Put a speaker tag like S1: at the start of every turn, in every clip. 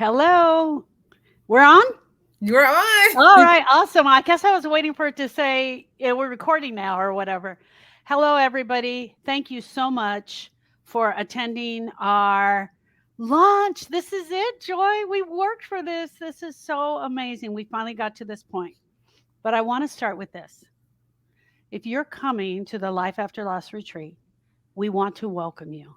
S1: Hello. We're on?
S2: You're on.
S1: All right. Awesome. I guess I was waiting for it to say we're recording now or whatever. Hello, everybody. Thank you so much for attending our launch. This is it, Joy. We worked for this. This is so amazing. We finally got to this point. But I want to start with this. If you're coming to the Life After Loss retreat, we want to welcome you.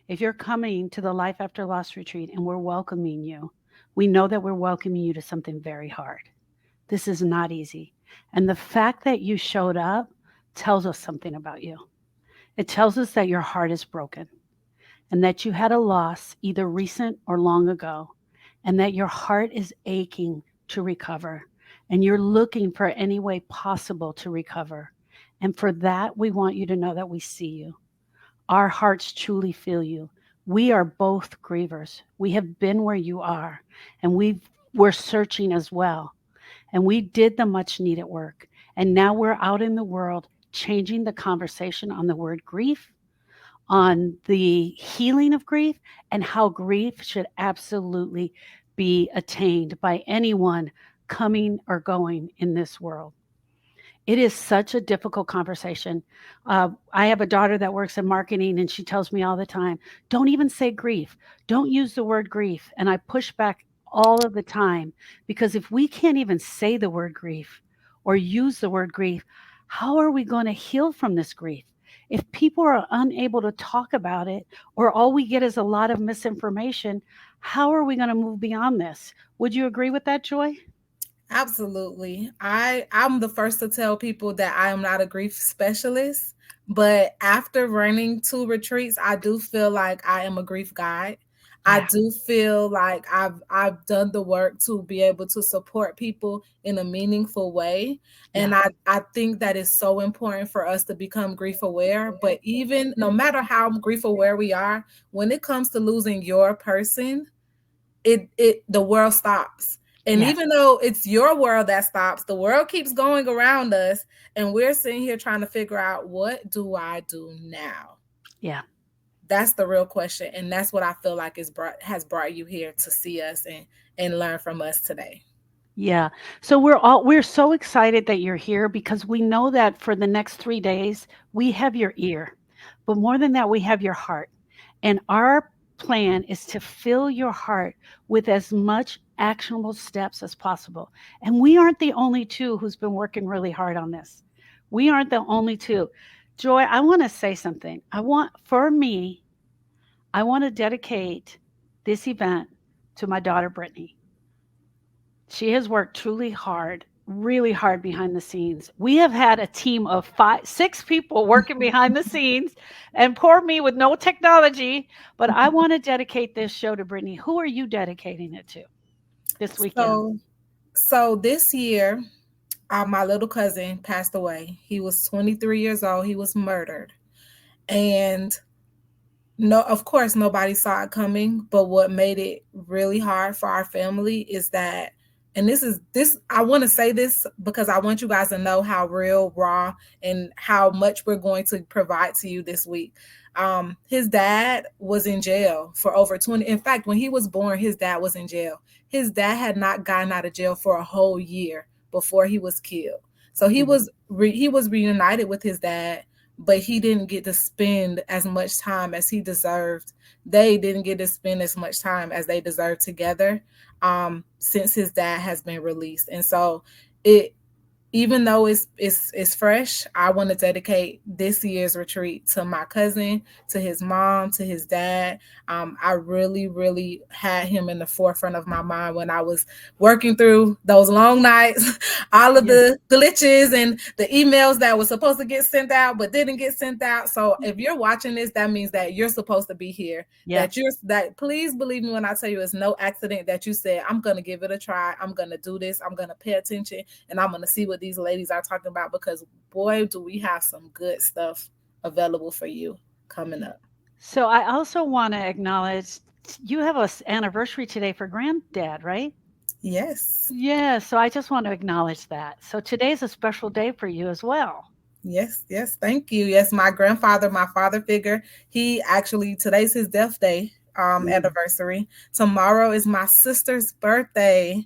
S1: If you're coming to the Life After Loss retreat and we're welcoming you, we know that we're welcoming you to something very hard. This is not easy. And the fact that you showed up tells us something about you. It tells us that your heart is broken and that you had a loss, either recent or long ago, and that your heart is aching to recover. And you're looking for any way possible to recover. And for that, we want you to know that we see you. Our hearts truly feel you. We are both grievers. We have been where you are, and we're searching as well. And we did the much needed work. And now we're out in the world changing the conversation on the word grief, on the healing of grief, and how grief should absolutely be attained by anyone coming or going in this world. It is such a difficult conversation. I have a daughter that works in marketing, and she tells me all the time, don't even say grief. Don't use the word grief. And I push back all of the time because if we can't even say the word grief or use the word grief, how are we going to heal from this grief? If people are unable to talk about it, or all we get is a lot of misinformation, how are we going to move beyond this? Would you agree with that, Joy?
S2: Absolutely. I'm the first to tell people that I am not a grief specialist, but after running 2 retreats, I do feel like I am a grief guide. I
S1: Yeah.
S2: do feel like I've done the work to be able to support people in a meaningful way.
S1: Yeah.
S2: And I think that is so important for us to become grief aware. But even no matter how grief aware we are, when it comes to losing your person, it the world stops. And
S1: Yes.
S2: even though it's your world that stops, the world keeps going around us, and we're sitting here trying to figure out, what do I do now?
S1: Yeah.
S2: That's the real question, and that's what I feel like has brought you here to see us and learn from us today.
S1: Yeah. So we're so excited that you're here because we know that for the next 3 days we have your ear. But more than that, we have your heart. And our plan is to fill your heart with as much actionable steps as possible. And we aren't the only two who's been working really hard on this. We aren't the only two. Joy, I want to say something. I want to dedicate this event to my daughter Brittany. She has worked truly hard, really hard behind the scenes. We have had a team of 6 people working behind the scenes, and poor me with no technology. But I want to dedicate this show to Brittany. Who are you dedicating it to this weekend?
S2: So so this year, my little cousin passed away. He was 23 years old. He was murdered. And no, of course, nobody saw it coming. But what made it really hard for our family is that, and this, I want to say this because I want you guys to know how real, raw, and how much we're going to provide to you this week. His dad was in jail for over 20. In fact, when he was born, his dad was in jail. His dad had not gotten out of jail for a whole year before he was killed. So
S1: Mhm.
S2: he was reunited with his dad, but he didn't get to spend as much time as he deserved. They didn't get to spend as much time as they deserved together, since his dad has been released. And so it even though it's fresh, I want to dedicate this year's retreat to my cousin, to his mom, to his dad. I really had him in the forefront of my mind when I was working through those long nights, all of
S1: Yeah.
S2: the glitches and the emails that were supposed to get sent out but didn't get sent out. So if you're watching this, that means that you're supposed to be here.
S1: Yes.
S2: That please believe me when I tell you, it's no accident that you said, I'm gonna give it a try. I'm gonna do this. I'm gonna pay attention, and I'm gonna see what these ladies are talking about, because boy, do we have some good stuff available for you coming up.
S1: So I also want to acknowledge you have a anniversary today for granddad, right?
S2: Yes.
S1: Yeah. So I just want to acknowledge that. So today's a special day for you as well.
S2: Yes, thank you. Yes, my grandfather, my father figure, he actually, today's his death day. anniversary. Tomorrow is my sister's birthday.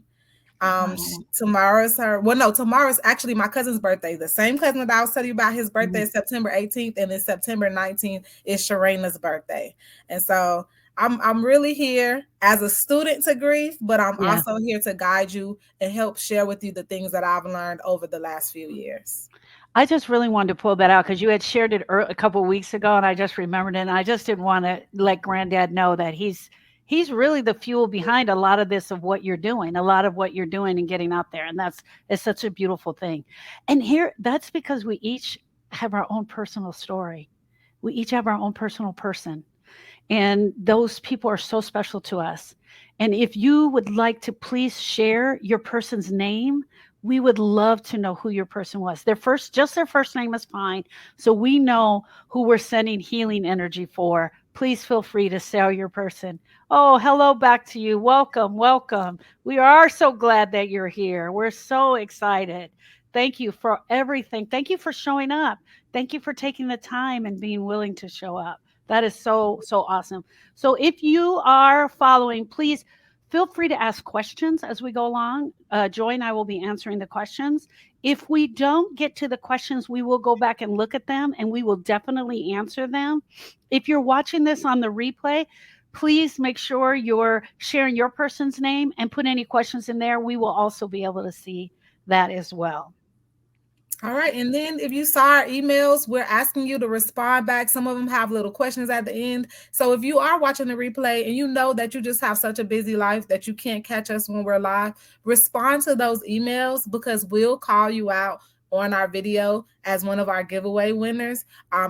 S1: Wow.
S2: Tomorrow's her. Well, no, tomorrow's actually my cousin's birthday. The same cousin that I was telling you about, his birthday
S1: Mhm.
S2: is September 18th, and then September 19th is Sharena's birthday. And so I'm really here as a student to grief, but I'm
S1: Yeah.
S2: also here to guide you and help share with you the things that I've learned over the last few years.
S1: I just really wanted to pull that out because you had shared it a couple of weeks ago, and I just remembered it. And I just didn't want to let Granddad know that he's really the fuel behind a lot of this of what you're doing, a lot of what you're doing and getting out there, and that's it's such a beautiful thing. And here, that's because we each have our own personal story. We each have our own personal person. And those people are so special to us. And if you would like to please share your person's name, we would love to know who your person was. Just their first name is fine. So we know who we're sending healing energy for. Please feel free to share your person. Oh, hello back to you. Welcome, welcome. We are so glad that you're here. We're so excited. Thank you for everything. Thank you for showing up. Thank you for taking the time and being willing to show up. That is so, so awesome. So if you are following, please feel free to ask questions as we go along. Joy and I will be answering the questions. If we don't get to the questions, we will go back and look at them and we will definitely answer them. If you're watching this on the replay, please make sure you're sharing your person's name and put any questions in there. We will also be able to see that as well.
S2: All right. And then if you saw our emails, we're asking you to respond back. Some of them have little questions at the end. So if you are watching the replay and you know that you just have such a busy life that you can't catch us when we're live, respond to those emails because we'll call you out on our video as one of our giveaway winners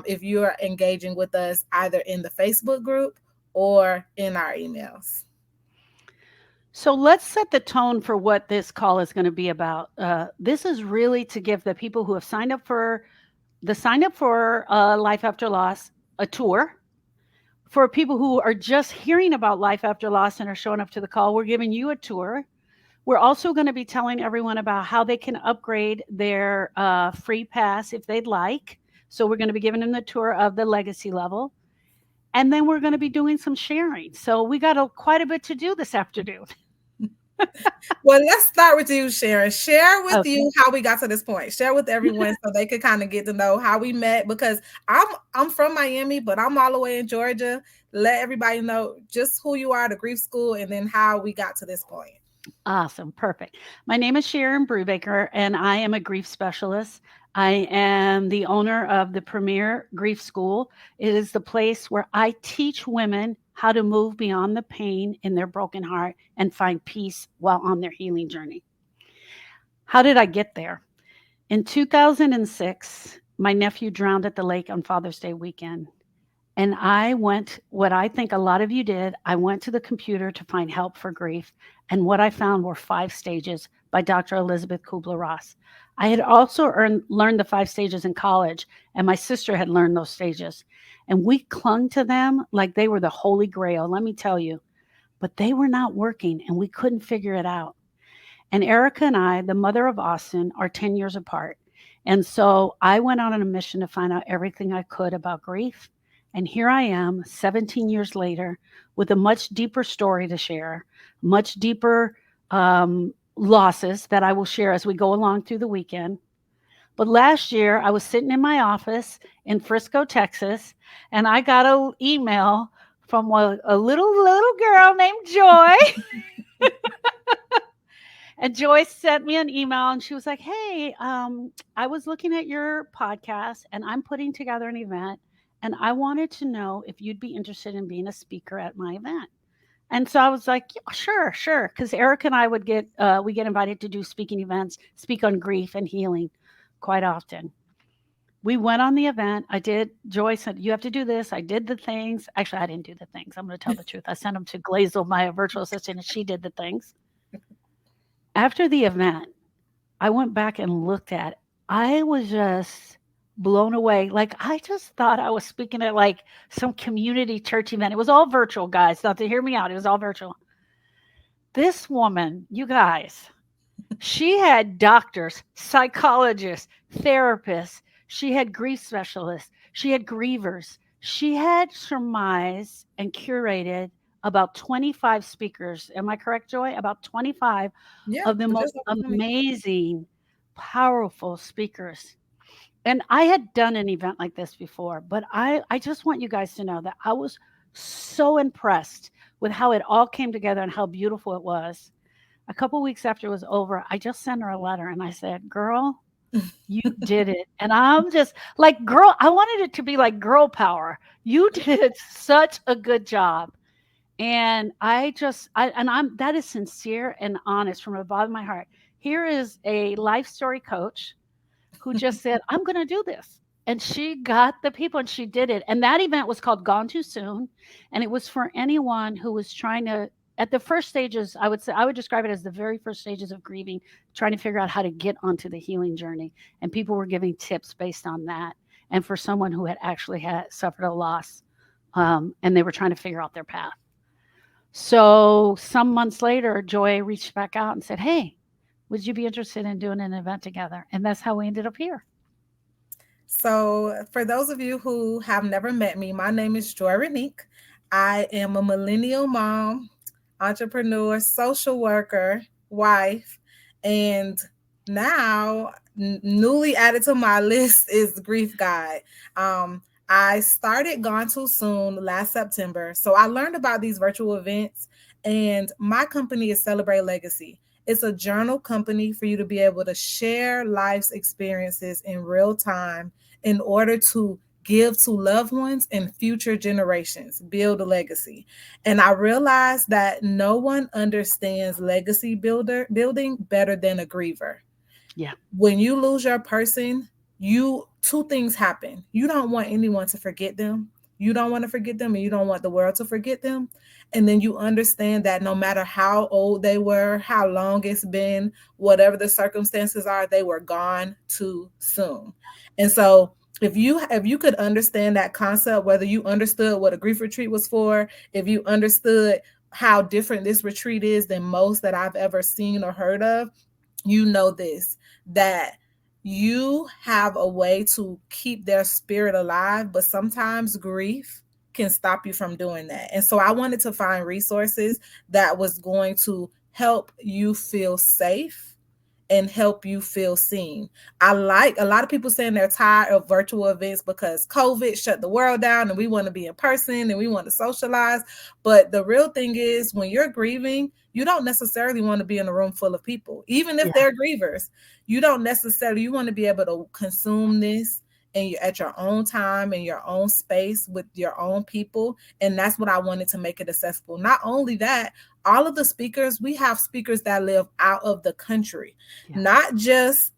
S2: if you're engaging with us either in the Facebook group or in our emails.
S1: So let's set the tone for what this call is going to be about. This is really to give the people who have signed up for Life After Loss a tour. For people who are just hearing about Life After Loss and are showing up to the call, we're giving you a tour. We're also going to be telling everyone about how they can upgrade their free pass if they'd like. So we're going to be giving them the tour of the legacy level. And then we're going to be doing some sharing. So we got quite a bit to do this afternoon.
S2: Well, let's start with you, Sharon. Share with
S1: Okay.
S2: you how we got to this point. Share with everyone so they could kind of get to know how we met because I'm from Miami, but I'm all the way in Georgia. Let everybody know just who you are, the grief school, and then how we got to this point.
S1: Awesome. Perfect. My name is Sharon Brubaker, and I am a grief specialist. I am the owner of the Premier Grief School. It is the place where I teach women how to move beyond the pain in their broken heart and find peace while on their healing journey. How did I get there? In 2006, my nephew drowned at the lake on Father's Day weekend. And I went, what I think a lot of you did, I went to the computer to find help for grief. And what I found were 5 stages by Dr. Elizabeth Kubler Ross. I had also learned the 5 stages in college, and my sister had learned those stages. And we clung to them like they were the holy grail, let me tell you. But they were not working, and we couldn't figure it out. And Erica and I, the mother of Austin, are 10 years apart. And so I went on a mission to find out everything I could about grief. And here I am, 17 years later, with a much deeper story to share, much deeper losses that I will share as we go along through the weekend. But last year, I was sitting in my office in Frisco, Texas, and I got an email from a little girl named Joy. And Joyce sent me an email and she was like, "Hey, I was looking at your podcast and I'm putting together an event. And I wanted to know if you'd be interested in being a speaker at my event." And so I was like, "Yeah, sure, sure." Because Eric and I we get invited to do speaking events, speak on grief and healing quite often. We went on the event. Joy said, "You have to do this." I did the things. Actually, I didn't do the things. I'm going to tell the truth. I sent them to Glazel, my virtual assistant, and she did the things. After the event, I went back and looked at it. I was just blown away. Like, I just thought I was speaking at like some community church event. It was all virtual, guys. Now, to hear me out, it was all virtual. This woman, you guys, she had doctors, psychologists, therapists. She had grief specialists. She had grievers. She had surmised and curated about 25 speakers. Am I correct, Joy? About 25
S2: Yeah,
S1: of the most
S2: just over 20.
S1: amazing, powerful speakers. And I had done an event like this before, but I just want you guys to know that I was so impressed with how it all came together and how beautiful it was. A couple weeks after it was over, I just sent her a letter and I said, "Girl, you did it." And I'm just like, girl, I wanted it to be like girl power. You did such a good job. And I'm that is sincere and honest from the bottom of my heart. Here is a life story coach who just said, "I'm going to do this." And she got the people and she did it. And that event was called Gone Too Soon. And it was for anyone who was trying to, at the first stages, I would say, I would describe it as the very first stages of grieving, trying to figure out how to get onto the healing journey. And people were giving tips based on that. And for someone who had actually had suffered a loss, and they were trying to figure out their path. So some months later, Joy reached back out and said, "Hey, would you be interested in doing an event together?" And that's how we ended up here.
S2: So, for those of you who have never met me, my name is Joy Renique. I am a millennial mom, entrepreneur, social worker, wife, and now newly added to my list is grief guide. I started Gone Too Soon last September, so I learned about these virtual events, and my company is Celebrate Legacy. It's a journal company for you to be able to share life's experiences in real time in order to give to loved ones and future generations, build a legacy. And I realized that no one understands legacy building better than a griever.
S1: Yeah.
S2: When you lose your person, you two things happen. You don't want anyone to forget them. You don't want to forget them and you don't want the world to forget them. And then you understand that no matter how old they were, how long it's been, whatever the circumstances are, they were gone too soon. And so if you could understand that concept, whether you understood what a grief retreat was for, if you understood how different this retreat is than most that I've ever seen or heard of, you know this, that you have a way to keep their spirit alive, but sometimes grief can stop you from doing that. And so I wanted to find resources that was going to help you feel safe and help you feel seen. I like a lot of people saying they're tired of virtual events because COVID shut the world down and we want to be in person and we want to socialize. But the real thing is, when you're grieving, you don't necessarily want to be in a room full of people, even if
S1: Yeah.
S2: they're grievers. You don't necessarily, you want to be able to consume this and you at your own time in your own space with your own people. And that's what I wanted to make it accessible. Not only that, all of the speakers, we have speakers that live out of the country,
S1: Yeah.
S2: not just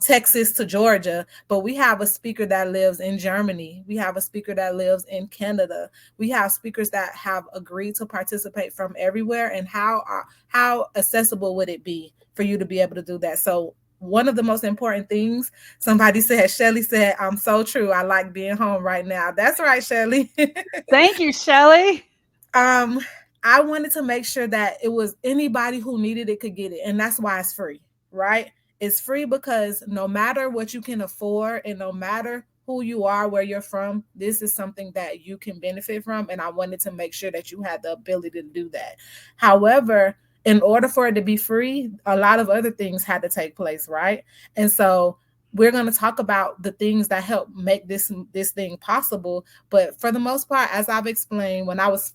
S2: Texas to Georgia, but we have a speaker that lives in Germany. We have a speaker that lives in Canada. We have speakers that have agreed to participate from everywhere. And how accessible would it be for you to be able to do that? So one of the most important things, somebody said, Shelly said, I'm so true. I like being home right now. That's right, Shelly.
S1: Thank you, Shelly.
S2: um, I wanted to make sure that it was anybody who needed it could get it. And that's why it's free, right? It's free because no matter what you can afford and no matter who you are, where you're from, this is something that you can benefit from. And I wanted to make sure that you had the ability to do that. However, in order for it to be free, a lot of other things had to take place, right? And so we're going to talk about the things that help make this thing possible. But for the most part, as I've explained, when I was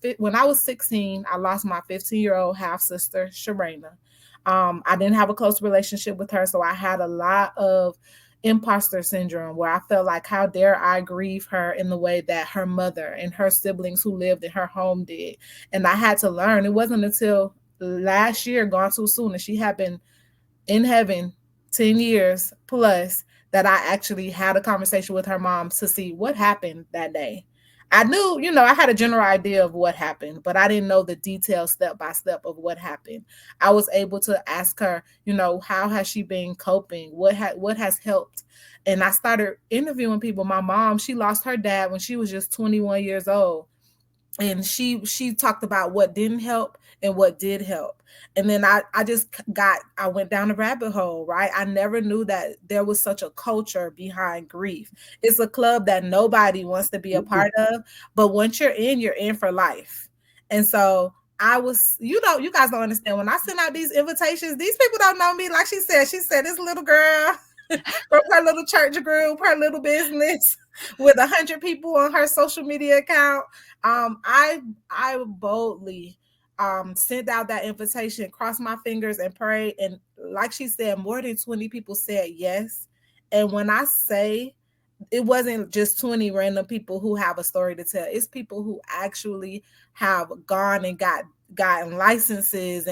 S2: 16, I lost my 15-year-old half sister, Sharena. I didn't have a close relationship with her, so I had a lot of imposter syndrome where I felt like, how dare I grieve her in the way that her mother and her siblings who lived in her home did. And I had to learn. It wasn't until last year, Gone Too Soon, and she had been in heaven 10 years plus, that I actually had a conversation with her mom to see what happened that day. I knew, I had a general idea of what happened, but I didn't know the details step by step of what happened. I was able to ask her, how has she been coping? What has helped? And I started interviewing people. My mom, she lost her dad when she was just 21 years old, and she talked about what didn't help and what did help. And then I went down a rabbit hole, right? I never knew that there was such a culture behind grief. It's a club that nobody wants to be a
S1: Mm-mm.
S2: part of, but once you're in for life. And so I was, you guys don't understand. When I send out these invitations, these people don't know me. Like she said, this little girl from her little church group, her little business with 100 people on her social media account. I boldly sent out that invitation, crossed my fingers and prayed. And like she said, more than 20 people said yes. And when I say it wasn't just 20 random people who have a story to tell, it's people who actually have gone and gotten licenses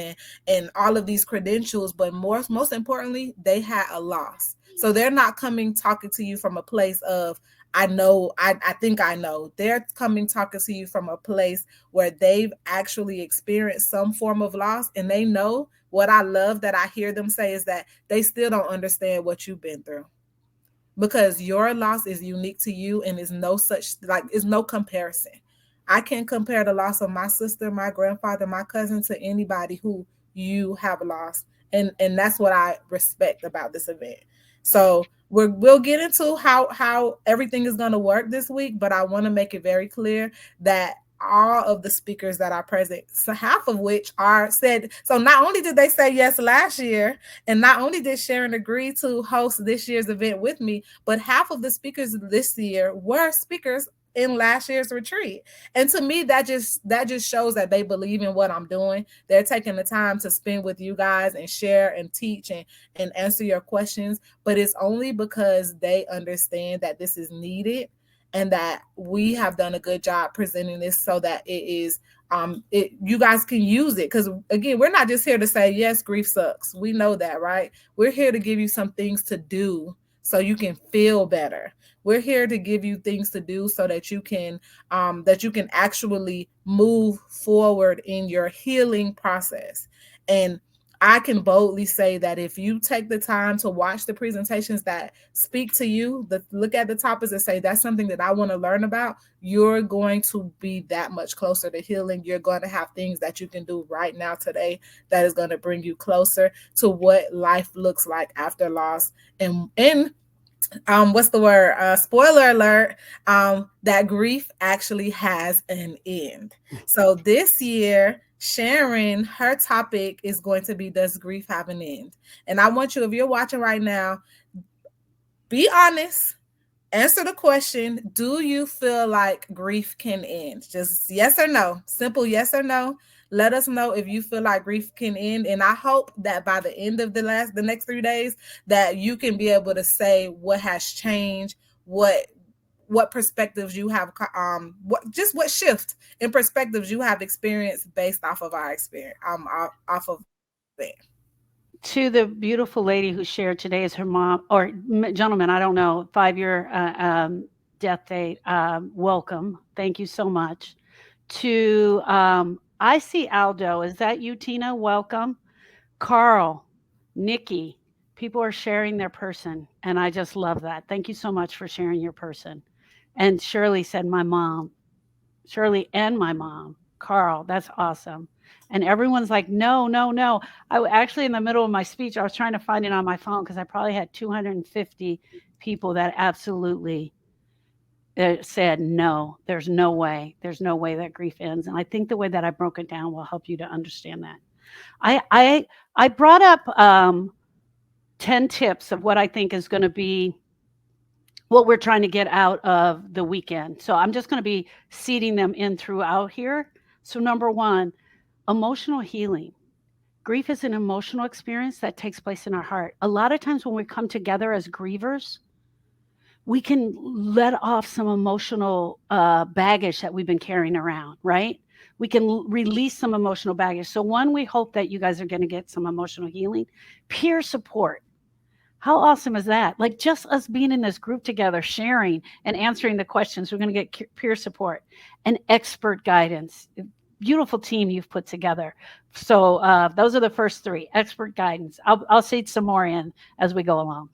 S2: and all of these credentials, but most importantly, they had a loss. So they're not coming talking to you from a place of I know, I think I know. They're coming talking to you from a place where they've actually experienced some form of loss, and they know. What I love that I hear them say is that they still don't understand what you've been through, because your loss is unique to you, and is no such, like, is no comparison. I can't compare the loss of my sister, my grandfather, my cousin to anybody who you have lost. And that's what I respect about this event. So we'll get into how everything is going to work this week, but I want to make it very clear that all of the speakers that are present, so half of which are said, so not only did they say yes last year, and not only did Sharon agree to host this year's event with me, but half of the speakers this year were speakers in last year's retreat. And to me, that just shows that they believe in what I'm doing. They're taking the time to spend with you guys and share and teach and answer your questions. But it's only because they understand that this is needed, and that we have done a good job presenting this so that it is you guys can use it. Because again, we're not just here to say yes, grief sucks. We know that, right? We're here to give you some things to do so you can feel better. We're here to give you things to do so that you can actually move forward in your healing process. And I can boldly say that if you take the time to watch the presentations that speak to you, look at the topics and say that's something that I want to learn about, you're going to be that much closer to healing. You're going to have things that you can do right now today that is going to bring you closer to what life looks like after loss. And what's the word? Spoiler alert, that grief actually has an end. So this year, Sharon, her topic is going to be, does grief have an end? And I want you, if you're watching right now, be honest. Answer the question, do you feel like grief can end? Just yes or no. Simple yes or no. Let us know if you feel like grief can end. And I hope that by the end of the next 3 days, that you can be able to say what has changed, what perspectives you have, what shift in perspectives you have experienced based off of our experience, off of it.
S1: To the beautiful lady who shared today is her mom or gentleman, I don't know, 5-year death date. Welcome. Thank you so much. To I see Aldo. Is that you, Tina? Welcome. Carl, Nikki, people are sharing their person, and I just love that. Thank you so much for sharing your person. And Shirley said, my mom. Shirley and my mom. Carl, that's awesome. And everyone's like, no, no, no. Actually, in the middle of my speech, I was trying to find it on my phone because I probably had 250 people that absolutely said, no, there's no way. There's no way that grief ends. And I think the way that I broke it down will help you to understand that. I brought up 10 tips of what I think is going to be what we're trying to get out of the weekend. So I'm just going to be seeding them in throughout here. So number 1, emotional healing. Grief is an emotional experience that takes place in our heart. A lot of times when we come together as grievers, we can let off some emotional baggage that we've been carrying around, right? We can release some emotional baggage. So one, we hope that you guys are going to get some emotional healing. Peer support. How awesome is that? Like just us being in this group together, sharing and answering the questions, we're going to get peer support and expert guidance. Beautiful team you've put together. So those are the first 3, expert guidance. I'll seed some more in as we go along.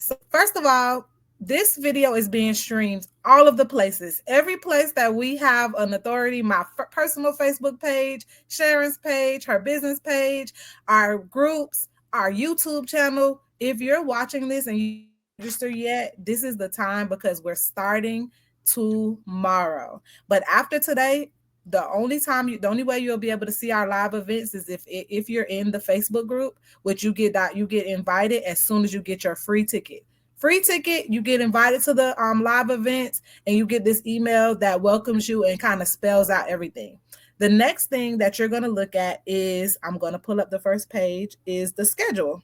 S2: So first of all, this video is being streamed all of the places. Every place that we have an authority, my personal Facebook page, Sharon's page, her business page, our groups, our YouTube channel. If you're watching this and you register yet, this is the time, because we're starting tomorrow. But after today, the only way you'll be able to see our live events is if you're in the Facebook group, which you get invited as soon as you get your free ticket. Free ticket, you get invited to the live events, and you get this email that welcomes you and kind of spells out everything. The next thing that you're going to look at is, I'm going to pull up the first page, is the schedule.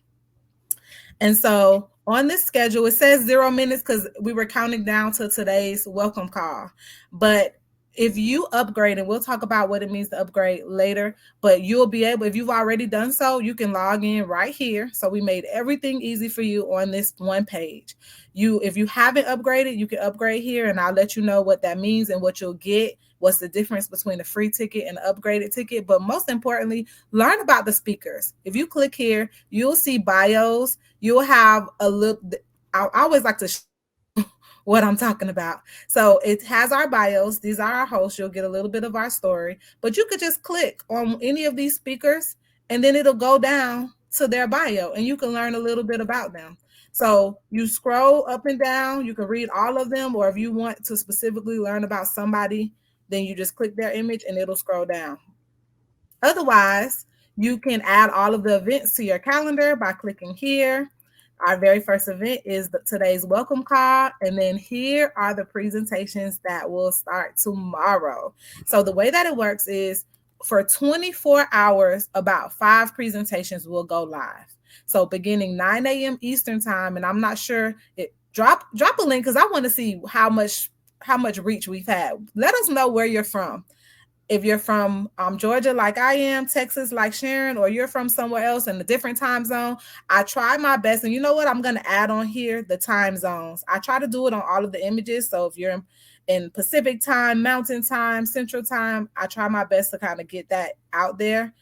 S2: And so on this schedule, it says 0 minutes because we were counting down to today's welcome call. But if you upgrade, and we'll talk about what it means to upgrade later, but you'll be able, if you've already done so, you can log in right here. So we made everything easy for you on this one page. If you haven't upgraded, you can upgrade here, and I'll let you know what that means and what you'll get. What's the difference between a free ticket and an upgraded ticket? But most importantly, learn about the speakers. If you click here, you'll see bios. You'll have a look. I always like to show what I'm talking about. So it has our bios. These are our hosts. You'll get a little bit of our story, but you could just click on any of these speakers and then it'll go down to their bio and you can learn a little bit about them. So you scroll up and down, you can read all of them, or if you want to specifically learn about somebody, then you just click their image and it'll scroll down. Otherwise, you can add all of the events to your calendar by clicking here. Our very first event is today's welcome call. And then here are the presentations that will start tomorrow. So the way that it works is for 24 hours, about 5 presentations will go live. So beginning 9 a.m. Eastern time, and I'm not sure, drop a link because I want to see how much reach we've had. Let us know where you're from. If you're from Georgia like I am, Texas like Sharon, or you're from somewhere else in a different time zone, I try my best. And you know what? I'm going to add on here the time zones. I try to do it on all of the images. So if you're in Pacific time, Mountain time, Central time, I try my best to kind of get that out there.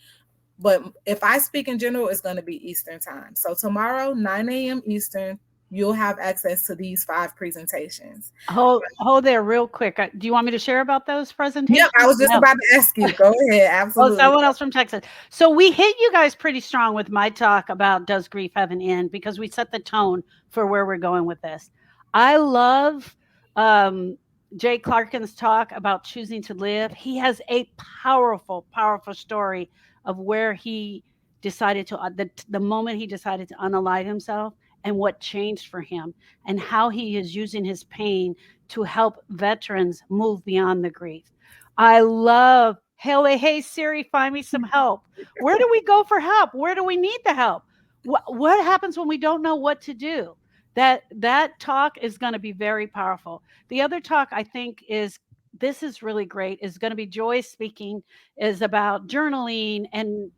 S2: But if I speak in general, it's going to be Eastern time. So tomorrow, 9 a.m. Eastern, you'll have access to these 5 presentations.
S1: Hold there real quick. Do you want me to share about those presentations?
S2: Yep, I was just about to ask you. Go ahead. Absolutely.
S1: Someone else from Texas. So we hit you guys pretty strong with my talk about does grief have an end, because we set the tone for where we're going with this. I love Jay Clarkin's talk about choosing to live. He has a powerful, powerful story of where he decided to, the moment he decided to unalive himself, and what changed for him, and how he is using his pain to help veterans move beyond the grief. I love, hey Siri, find me some help. Where do we go for help? Where do we need the help? What happens when we don't know what to do? That talk is going to be very powerful. The other talk I think is, this is really great, is going to be Joy speaking, is about journaling and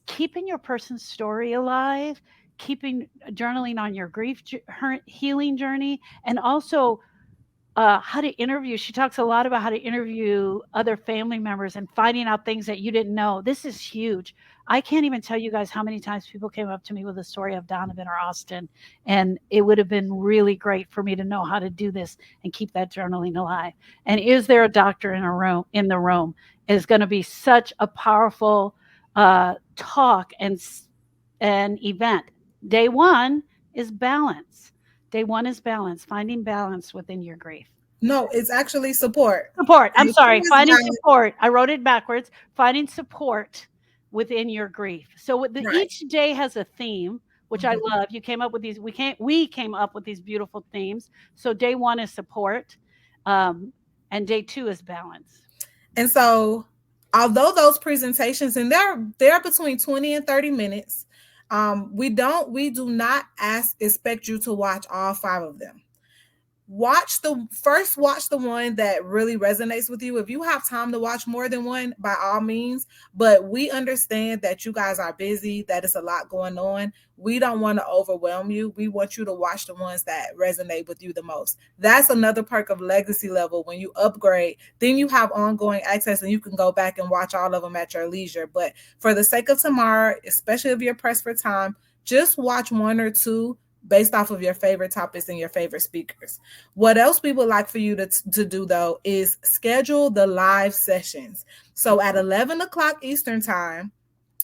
S1: keeping your person's story alive, keeping journaling on your grief healing journey, and also how to interview. She talks a lot about how to interview other family members and finding out things that you didn't know. This is huge. I can't even tell you guys how many times people came up to me with a story of Donovan or Austin, and it would have been really great for me to know how to do this and keep that journaling alive. And is there a doctor in the room is going to be such a powerful talk and event. Day one is balance. Day one is balance, finding balance within your grief.
S2: No, it's actually support.
S1: Support. I'm sorry. Finding support. I wrote it backwards. Finding support within your grief. So each day has a theme, which I love. You came up with these. We came up with these beautiful themes. So day one is support, and day two is balance.
S2: And so, although those presentations, and they're between 20 and 30 minutes, we do not expect you to watch all 5 of them. Watch the one that really resonates with you. If you have time to watch more than one, by all means, but we understand that you guys are busy, that it's a lot going on. We don't want to overwhelm you. We want you to watch the ones that resonate with you the most. That's another perk of Legacy Level. When you upgrade, then you have ongoing access and you can go back and watch all of them at your leisure. But for the sake of tomorrow, especially if you're pressed for time, just watch 1 or 2 based off of your favorite topics and your favorite speakers. What else we would like for you to do, though, is schedule the live sessions. So at 11 o'clock Eastern time,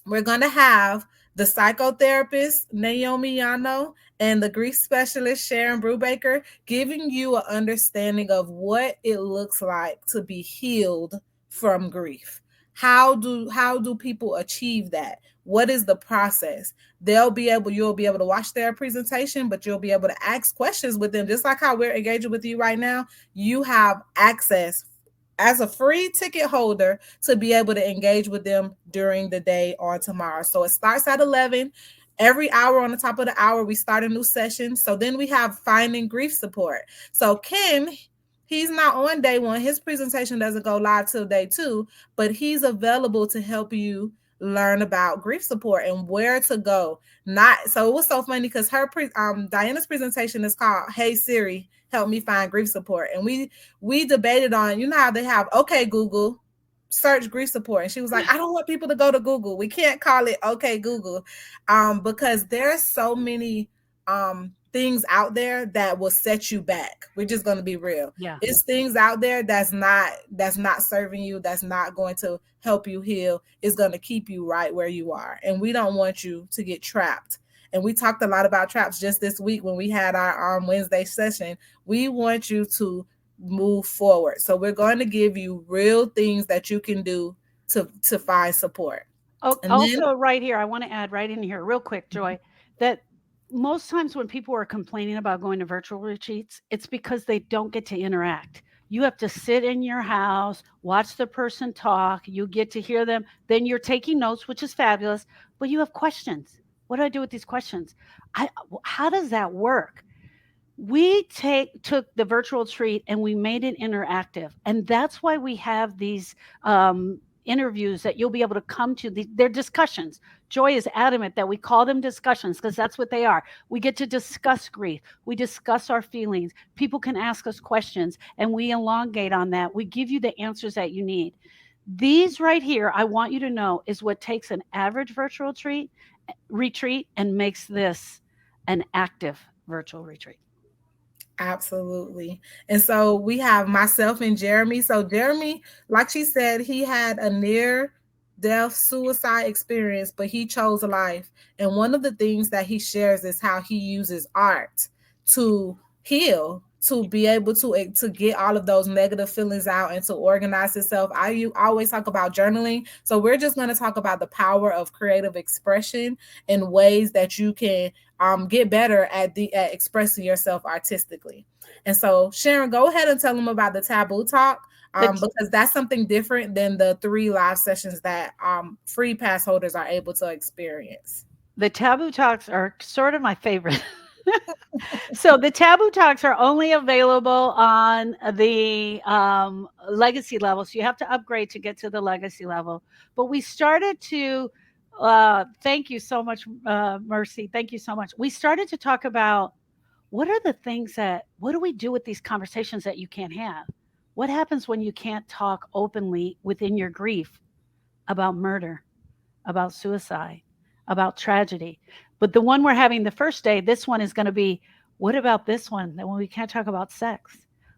S2: we're going to have the psychotherapist, Naomi Yano, and the grief specialist Sharon Brubaker, giving you an understanding of what it looks like to be healed from grief. How do people achieve that? What is the process? You'll be able to watch their presentation, but you'll be able to ask questions with them, just like how we're engaging with you right now. You have access as a free ticket holder to be able to engage with them during the day on tomorrow. So it starts at 11. Every hour on the top of the hour, we start a new session. So then we have finding grief support. So Ken, he's not on day one. His presentation doesn't go live till day two, but he's available to help you learn about grief support and where to go. Not so it was so funny because Diana's presentation is called Hey Siri, help me find grief support. And we debated on, you know how they have okay Google, search grief support. And she was like, I don't want people to go to Google. We can't call it okay Google. Because there's so many things out there that will set you back. We're just going to be real.
S1: Yeah.
S2: It's things out there that's not serving you, that's not going to help you heal. It's going to keep you right where you are. And we don't want you to get trapped. And we talked a lot about traps just this week when we had our Wednesday session. We want you to move forward. So we're going to give you real things that you can do to find support.
S1: Oh,
S2: And then
S1: also, right here, I want to add right in here, real quick, Joy, that most times when people are complaining about going to virtual retreats, it's because they don't get to interact. You have to sit in your house, watch the person talk, you get to hear them, then you're taking notes, which is fabulous, but you have questions. What do I do with these questions? How does that work? We took the virtual treat and we made it interactive, and that's why we have these interviews that you'll be able to come to. They're discussions. Joy is adamant that we call them discussions because that's what they are. We get to discuss grief, we discuss our feelings, people can ask us questions, and we elongate on that. We give you the answers that you need. These right here, I want you to know, is what takes an average virtual retreat and makes this an active virtual retreat.
S2: absolutely. And so we have myself and Jeremy. So Jeremy, like she said, he had a near death suicide experience, but he chose life. And one of the things that he shares is how he uses art to heal, to be able to get all of those negative feelings out and to organize himself. I always talk about journaling. So we're just going to talk about the power of creative expression and ways that you can get better at expressing yourself artistically. And so, Sharon, go ahead and tell them about the taboo talk, because that's something different than the 3 live sessions that free pass holders are able to experience.
S1: The taboo talks are sort of my favorite. So the taboo talks are only available on the legacy level. So you have to upgrade to get to the legacy level. But we started to, thank you so much, Mercy. Thank you so much. We started to talk about what do we do with these conversations that you can't have? What happens when you can't talk openly within your grief about murder, about suicide, about tragedy? But the one we're having the first day, this one is going to be, what about this one? That when we can't talk about sex?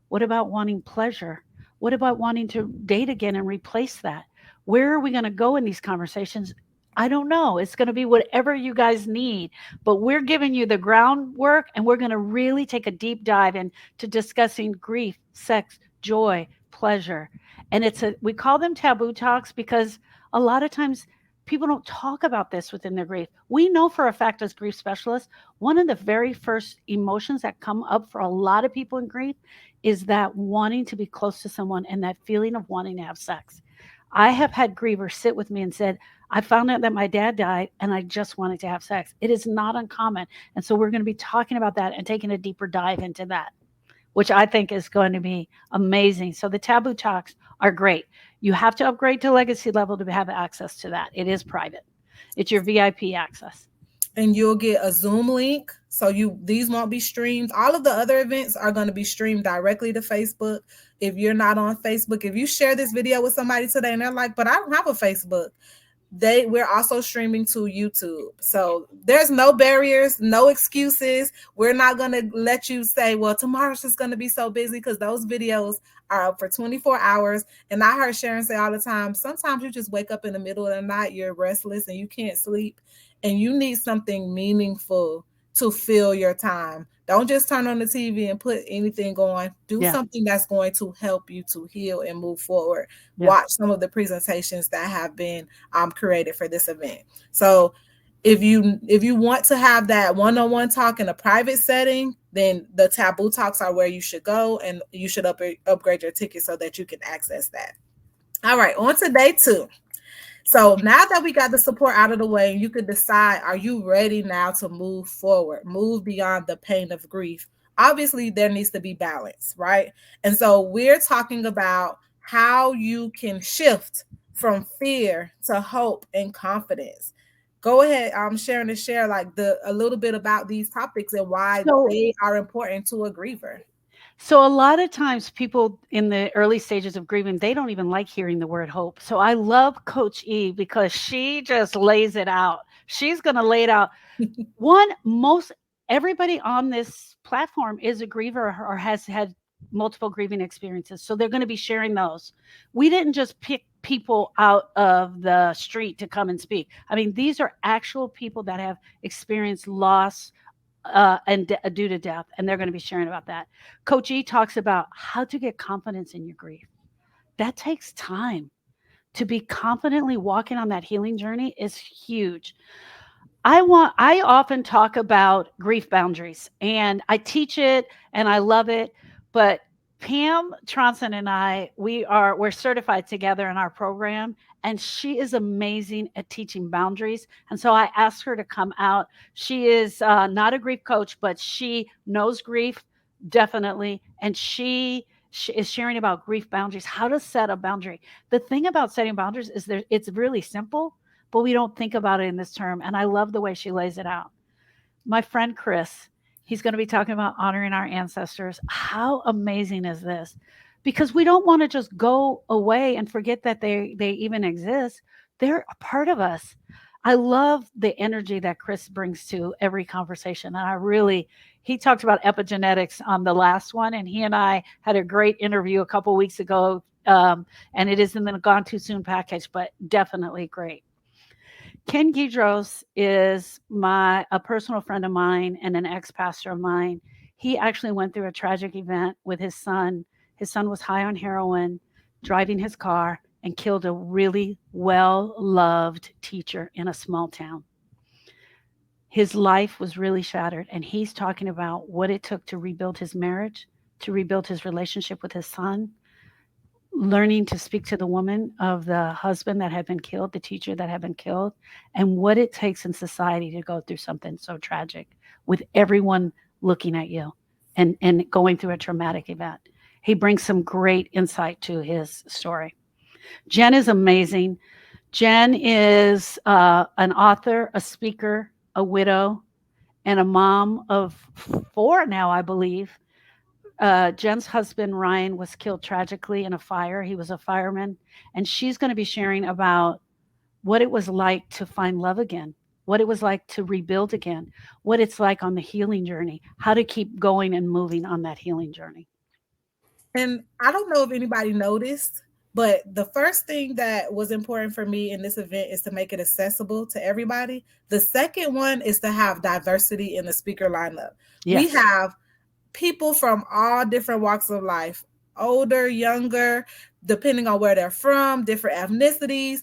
S1: What about wanting pleasure? What about wanting to date again and replace that? Where are we going to go in these conversations? I don't know. It's going to be whatever you guys need, but we're giving you the groundwork and we're going to really take a deep dive into discussing grief, sex, joy, pleasure. And we call them taboo talks because a lot of times people don't talk about this within their grief. We know for a fact as grief specialists, one of the very first emotions that come up for a lot of people in grief is that wanting to be close to someone and that feeling of wanting to have sex. I have had grievers sit with me and said, I found out that my dad died and I just wanted to have sex. It is not uncommon. And so we're going to be talking about that and taking a deeper dive into that, which I think is going to be amazing. So the taboo talks are great. You have to upgrade to legacy level to have access to that. It is private. It's your VIP access.
S2: And you'll get a Zoom link. So these won't be streamed. All of the other events are going to be streamed directly to Facebook. If you're not on Facebook, if you share this video with somebody today and they're like, but I don't have a Facebook, we're also streaming to YouTube. So there's no barriers, no excuses. We're not going to let you say, well, tomorrow's just going to be so busy, because those videos are up for 24 hours. And I heard Sharon say all the time, sometimes you just wake up in the middle of the night, you're restless and you can't sleep, and you need something meaningful to fill your time. Don't just turn on the TV and put anything on. Do
S1: Yeah.
S2: something that's going to help you to heal and move forward.
S1: Yeah.
S2: Watch some of the presentations that have been created for this event. So if you want to have that one-on-one talk in a private setting, then the taboo talks are where you should go, and you should upgrade your ticket so that you can access that. All right, on to day 2. So now that we got the support out of the way, you could decide, are you ready now to move forward, move beyond the pain of grief? Obviously, there needs to be balance, right? And so we're talking about how you can shift from fear to hope and confidence. Go ahead, Sharon, to share like a little bit about these topics and why
S1: So
S2: they are important to a griever.
S1: So a lot of times people in the early stages of grieving, they don't even like hearing the word hope. So I love Coach E because she just lays it out. She's going to lay it out. One, most everybody on this platform is a griever or has had multiple grieving experiences. So they're going to be sharing those. We didn't just pick people out of the street to come and speak. I mean, these are actual people that have experienced loss, due to death, and they're going to be sharing about that. Coach E talks about how to get confidence in your grief. That takes time. To be confidently walking on that healing journey is huge. I often talk about grief boundaries, and I teach it and I love it, but Pam Tronson and we're certified together in our program, and she is amazing at teaching boundaries. And so I asked her to come out. She is not a grief coach, but she knows grief definitely, and she is sharing about grief boundaries, how to set a boundary. The thing about setting boundaries is it's really simple, but we don't think about it in this term. And I love the way she lays it out. My friend Chris, he's going to be talking about honoring our ancestors. How amazing is this? Because we don't want to just go away and forget that they even exist. They're a part of us. I love the energy that Chris brings to every conversation. And he talked about epigenetics on the last one, and he and I had a great interview a couple weeks ago. And it is in the Gone Too Soon package, but definitely great. Ken Gidros is a personal friend of mine and an ex-pastor of mine. He actually went through a tragic event with his son. His son was high on heroin, driving his car, and killed a really well-loved teacher in a small town. His life was really shattered, and he's talking about what it took to rebuild his marriage, to rebuild his relationship with his son, learning to speak to the woman of the husband that had been killed, the teacher that had been killed, and what it takes in society to go through something so tragic with everyone looking at you and going through a traumatic event. He brings some great insight to his story. Jen is amazing. Jen is an author, a speaker, a widow, and a mom of 4 now, I believe. Jen's husband, Ryan, was killed tragically in a fire. He was a fireman. And she's going to be sharing about what it was like to find love again, what it was like to rebuild again, what it's like on the healing journey, how to keep going and moving on that healing journey.
S2: And I don't know if anybody noticed, but the first thing that was important for me in this event is to make it accessible to everybody. The second one is to have diversity in the speaker lineup.
S1: Yes.
S2: We have people from all different walks of life, older, younger, depending on where they're from, different ethnicities.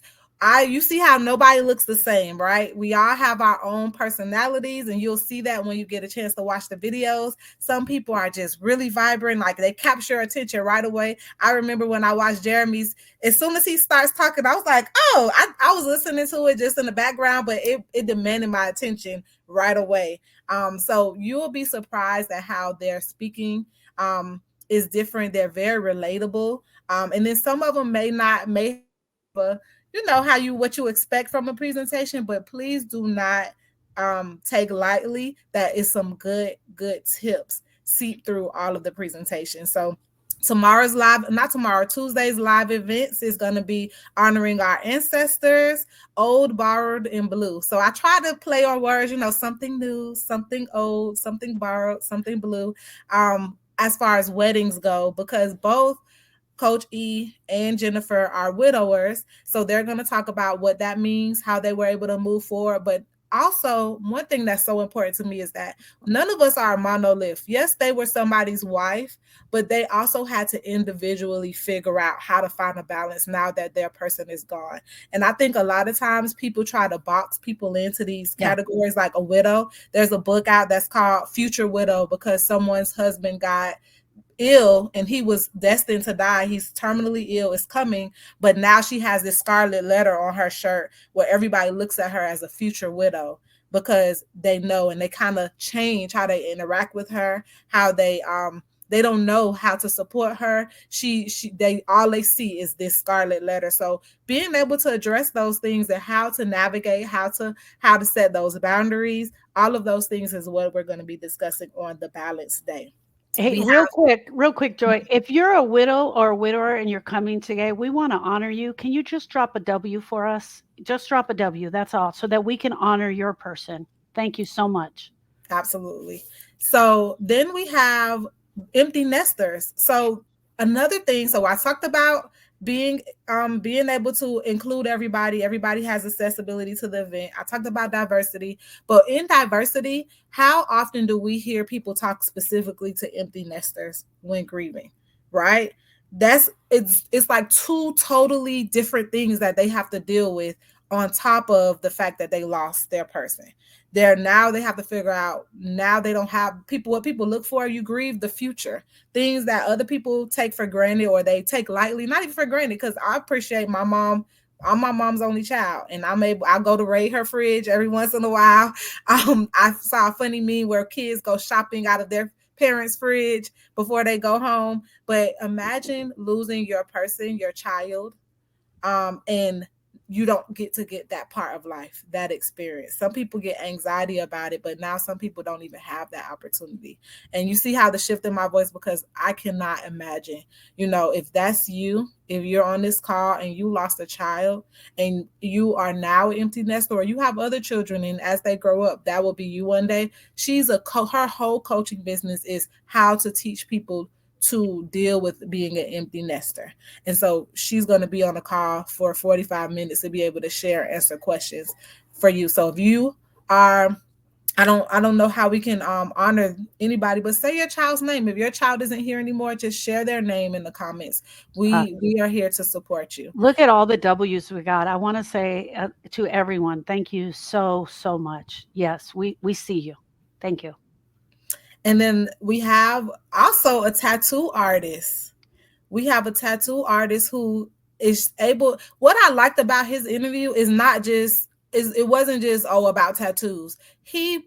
S2: You see how nobody looks the same, right? We all have our own personalities, and you'll see that when you get a chance to watch the videos. Some people are just really vibrant, like they capture attention right away. I remember when I watched Jeremy's, as soon as he starts talking, I was like, oh, I was listening to it just in the background, but it demanded my attention right away. So you will be surprised at how they're speaking is different. They're very relatable. And then some of them may have how what you expect from a presentation, but please do not take lightly that is some good tips seep through all of the presentations. So Tuesday's live events is going to be honoring our ancestors, old, borrowed, and blue. So I try to play on words, something new, something old, something borrowed, something blue, as far as weddings go, because both Coach E and Jennifer are widowers. So they're going to talk about what that means, how they were able to move forward, but also, one thing that's so important to me is that none of us are a monolith. Yes, they were somebody's wife, but they also had to individually figure out how to find a balance now that their person is gone. And I think a lot of times people try to box people into these
S1: Yeah.
S2: categories, like a widow. There's a book out that's called Future Widow, because someone's husband got ill and he was destined to die. He's terminally ill, is coming, but now she has this scarlet letter on her shirt where everybody looks at her as a future widow, because they know, and they kind of change how they interact with her, how they don't know how to support her. They all they see is this scarlet letter. So being able to address those things and how to navigate, how to set those boundaries, all of those things is what we're going to be discussing on the Balance Day.
S1: Hey,
S2: We
S1: real quick, Joy. If you're a widow or a widower and you're coming today, we want to honor you. Can you just drop a W for us? Just drop a W. That's all, so that we can honor your person. Thank you so much.
S2: Absolutely. So then we have empty nesters. So another thing, so I talked about being able to include everybody. Everybody has accessibility to the event. I talked about diversity, but in diversity, how often do we hear people talk specifically to empty nesters when grieving? Right? It's like two totally different things that they have to deal with, on top of the fact that they lost their person. They have to figure out, now they don't have people. What people look for, you grieve the future, things that other people take for granted, or they take lightly, not even for granted. Because I appreciate my mom. I'm my mom's only child, and I go to raid her fridge every once in a while. I saw a funny meme where kids go shopping out of their parents' fridge before they go home. But imagine losing your person, your child, and you don't get that part of life, that experience. Some people get anxiety about it, but now some people don't even have that opportunity. And you see how the shift in my voice, because I cannot imagine, if that's you, if you're on this call and you lost a child and you are now an empty nester, or you have other children, and as they grow up, that will be you one day. Her whole coaching business is how to teach people to deal with being an empty nester. And so she's going to be on a call for 45 minutes to be able to share and answer questions for you. So if you are, I don't know how we can honor anybody, but say your child's name. If your child isn't here anymore, just share their name in the comments.
S1: Uh,
S2: We are here to support you.
S1: Look at all the W's we got. I want to say to everyone, thank you so much. Yes, we see you. Thank you.
S2: And then we have also a tattoo artist. We have a tattoo artist who is able. What I liked about his interview is not just is it wasn't just about tattoos. He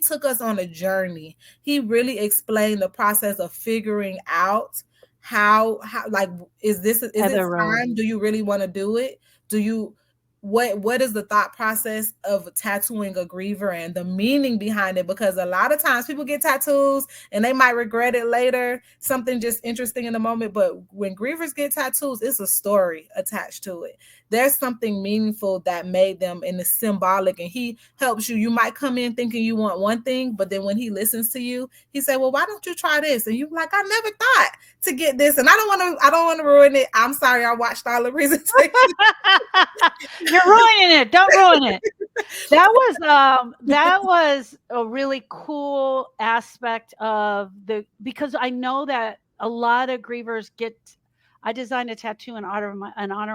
S2: took us on a journey. He really explained the process of figuring out how like, is it
S1: Heather Road.
S2: time? Do you really want to do it? Do you what is the thought process of tattooing a griever and the meaning behind it? Because a lot of times people get tattoos and they might regret it later, something just interesting in the moment. But when grievers get tattoos, it's a story attached to it. There's something meaningful that made them, and it's symbolic. And he helps you. You might come in thinking you want one thing, but then when he listens to you, he said, well, why don't you try this? And you're like, I never thought to get this. And I don't want to ruin it. I'm sorry, I watched all the presentation.
S1: You're ruining it. Don't ruin it. That was a really cool aspect of the, because I know that a lot of grievers get. I designed a tattoo in honor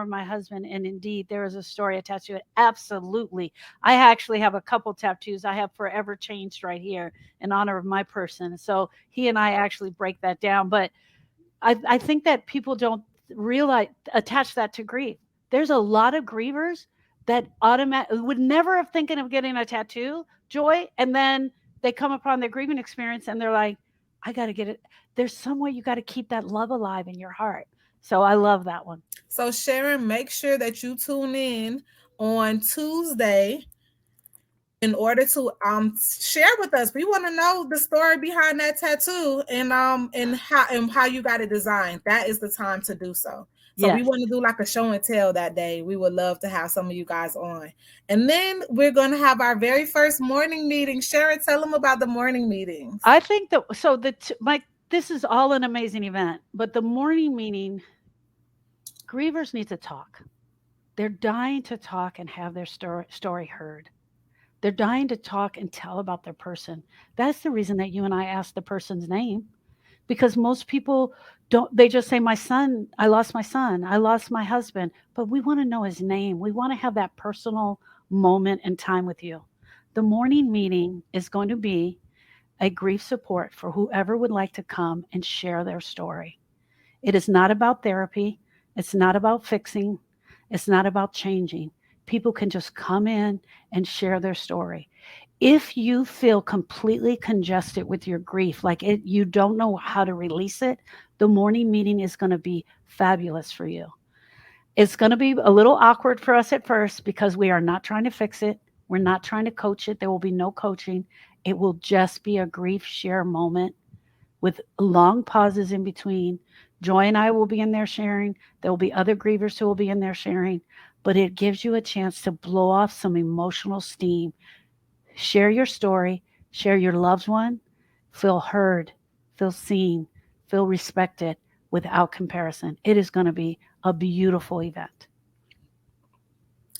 S1: of my husband, and indeed there is a story attached to it. Absolutely, I actually have a couple tattoos. I have Forever Changed right here in honor of my person. So he and I actually break that down, but I think that people don't realize attach that to grief. There's a lot of grievers that would never have thinking of getting a tattoo, Joy, and then they come upon their grieving experience and they're like, I got to get it. There's some way you got to keep that love alive in your heart. So I love that one.
S2: So Sharon, make sure that you tune in on Tuesday in order to share with us. We want to know the story behind that tattoo, and how you got it designed. That is the time to do so. So we
S1: Yes.
S2: want to do like a show and tell that day. We would love to have some of you guys on. And then we're going to have our very first morning meeting. Sharon, tell them about the morning meetings.
S1: I think that, so Mike, this is all an amazing event, but the morning meeting, grievers need to talk. They're dying to talk and have their story heard. They're dying to talk and tell about their person. That's the reason that you and I asked the person's name, because most people don't, they just say, my son, I lost my son, I lost my husband, but we want to know his name. We want to have that personal moment and time with you. The morning meeting is going to be a grief support for whoever would like to come and share their story. It is not about therapy. It's not about fixing. It's not about changing. People can just come in and share their story. If you feel completely congested with your grief, like you don't know how to release it, the morning meeting is going to be fabulous for you. It's going to be a little awkward for us at first because we are not trying to fix it. We're not trying to coach it. There will be no coaching. It will just be a grief share moment with long pauses in between. Joy and I will be in there sharing. There will be other grievers who will be in there sharing, but it gives you a chance to blow off some emotional steam. Share your story, share your loved one, feel heard, feel seen, feel respected without comparison. It is going to be a beautiful event.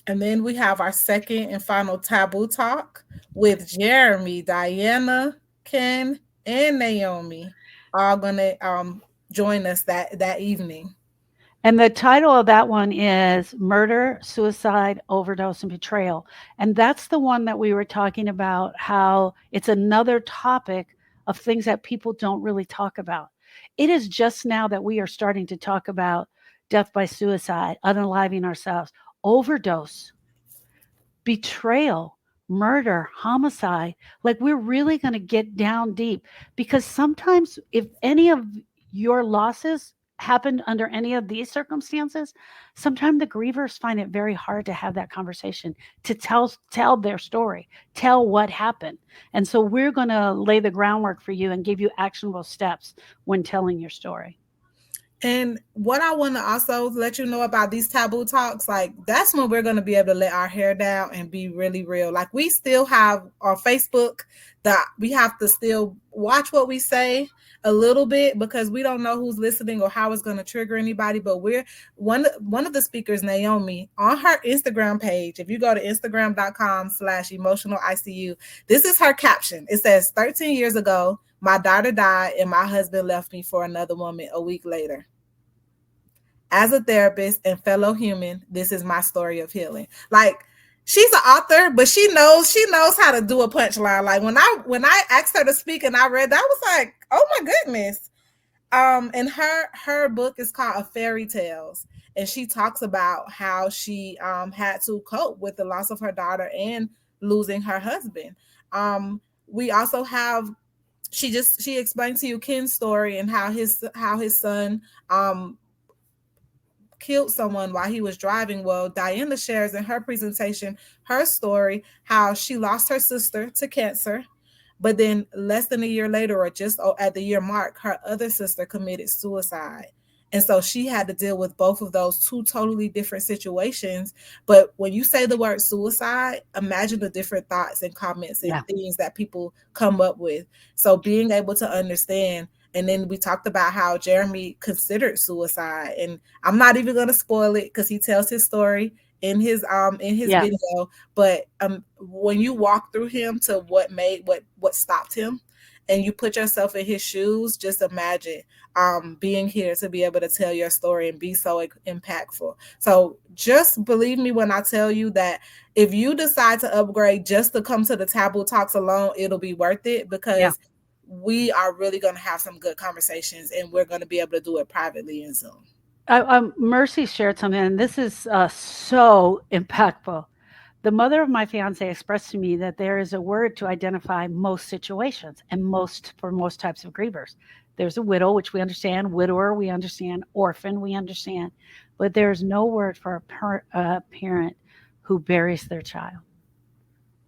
S2: And then we have our second and final taboo talk with Jeremy, Diana, Ken, and Naomi, all gonna join us that evening.
S1: And the title of that one is Murder, Suicide, Overdose, and Betrayal. And that's the one that we were talking about, how it's another topic of things that people don't really talk about. It is just now that we are starting to talk about death by suicide, unaliving ourselves, overdose, betrayal, murder, homicide. Like we're really going to get down deep, because sometimes if any of your losses happened under any of these circumstances, sometimes the grievers find it very hard to have that conversation, to tell their story, tell what happened. And so we're going to lay the groundwork for you and give you actionable steps when telling your story.
S2: And what I want to also let you know about these taboo talks, like that's when we're going to be able to let our hair down and be really real. Like we still have our Facebook that we have to still watch what we say a little bit, because we don't know who's listening or how it's going to trigger anybody. But we're one of the speakers, Naomi, on her Instagram page. If you go to instagram.com/emotionalicu, this is her caption. It says, 13 years ago, my daughter died and my husband left me for another woman a week later. As a therapist and fellow human, this is my story of healing. Like, she's an author, but she knows how to do a punchline. Like when I asked her to speak and I read that, I was like, oh my goodness. And her book is called A Fairy Tales, and she talks about how she had to cope with the loss of her daughter and losing her husband. We also have, she explained to you Ken's story and how his son killed someone while he was driving. Well, Diana shares in her presentation her story, how she lost her sister to cancer, but then less than a year later, or just at the year mark, her other sister committed suicide. And so she had to deal with both of those two totally different situations. But when you say the word suicide, imagine the different thoughts and comments and
S1: Yeah.
S2: things that people come up with. So being able to understand. And then we talked about how Jeremy considered suicide. And I'm not even going to spoil it because he tells his story in his
S1: Yeah.
S2: video. But when you walk through him to what stopped him, and you put yourself in his shoes, just imagine being here to be able to tell your story and be so impactful. So just believe me when I tell you that if you decide to upgrade just to come to the taboo talks alone, it'll be worth it,
S1: Yeah.
S2: because we are really going to have some good conversations, and we're going to be able to do it privately in Zoom.
S1: Mercy shared something, and this is so impactful. The mother of my fiance expressed to me that there is a word to identify most situations and for most types of grievers. There's a widow, which we understand, widower, we understand, orphan, we understand, but there's no word for a parent who buries their child.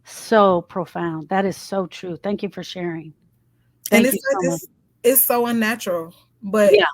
S1: So profound. That is so true. Thank you for sharing.
S2: And
S1: Thank you so much.
S2: it's so unnatural, but
S1: Yeah.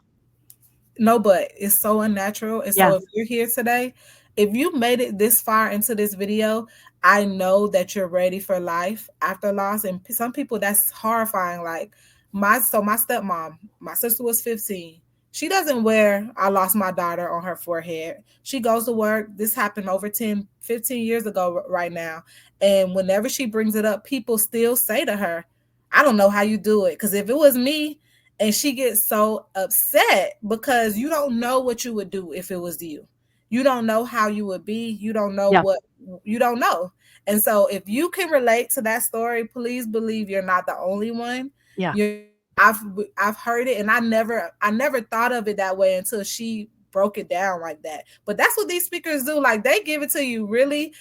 S2: no, but it's so unnatural. And
S1: Yeah.
S2: so if you're here today, if you made it this far into this video, I know that you're ready for life after loss. And some people, that's horrifying. Like my stepmom, my sister was 15. She doesn't wear "I lost my daughter" on her forehead. She goes to work. This happened over 10, 15 years ago right now. And whenever she brings it up, people still say to her, "I don't know how you do it." Because if it was me, and she gets so upset because you don't know what you would do if it was you. You don't know how you would be. You don't know
S1: Yeah.
S2: what you don't know. And so if you can relate to that story, please believe you're not the only one.
S1: Yeah.
S2: You're I've I've heard it, and I never thought of it that way until she broke it down like that. But that's what these speakers do. Like, they give it to you really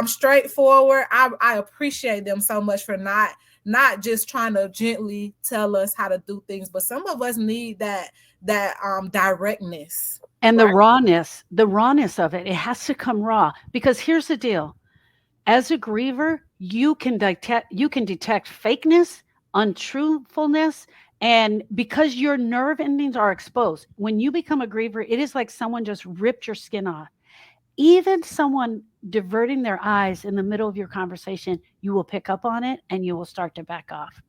S2: straightforward. I appreciate them so much for not just trying to gently tell us how to do things, but some of us need that directness,
S1: And
S2: right?
S1: the rawness of it, it has to come raw, because here's the deal. As a griever, you can detect fakeness, untruthfulness, and because your nerve endings are exposed. When you become a griever, it is like someone just ripped your skin off. Even someone diverting their eyes in the middle of your conversation, you will pick up on it and you will start to back off.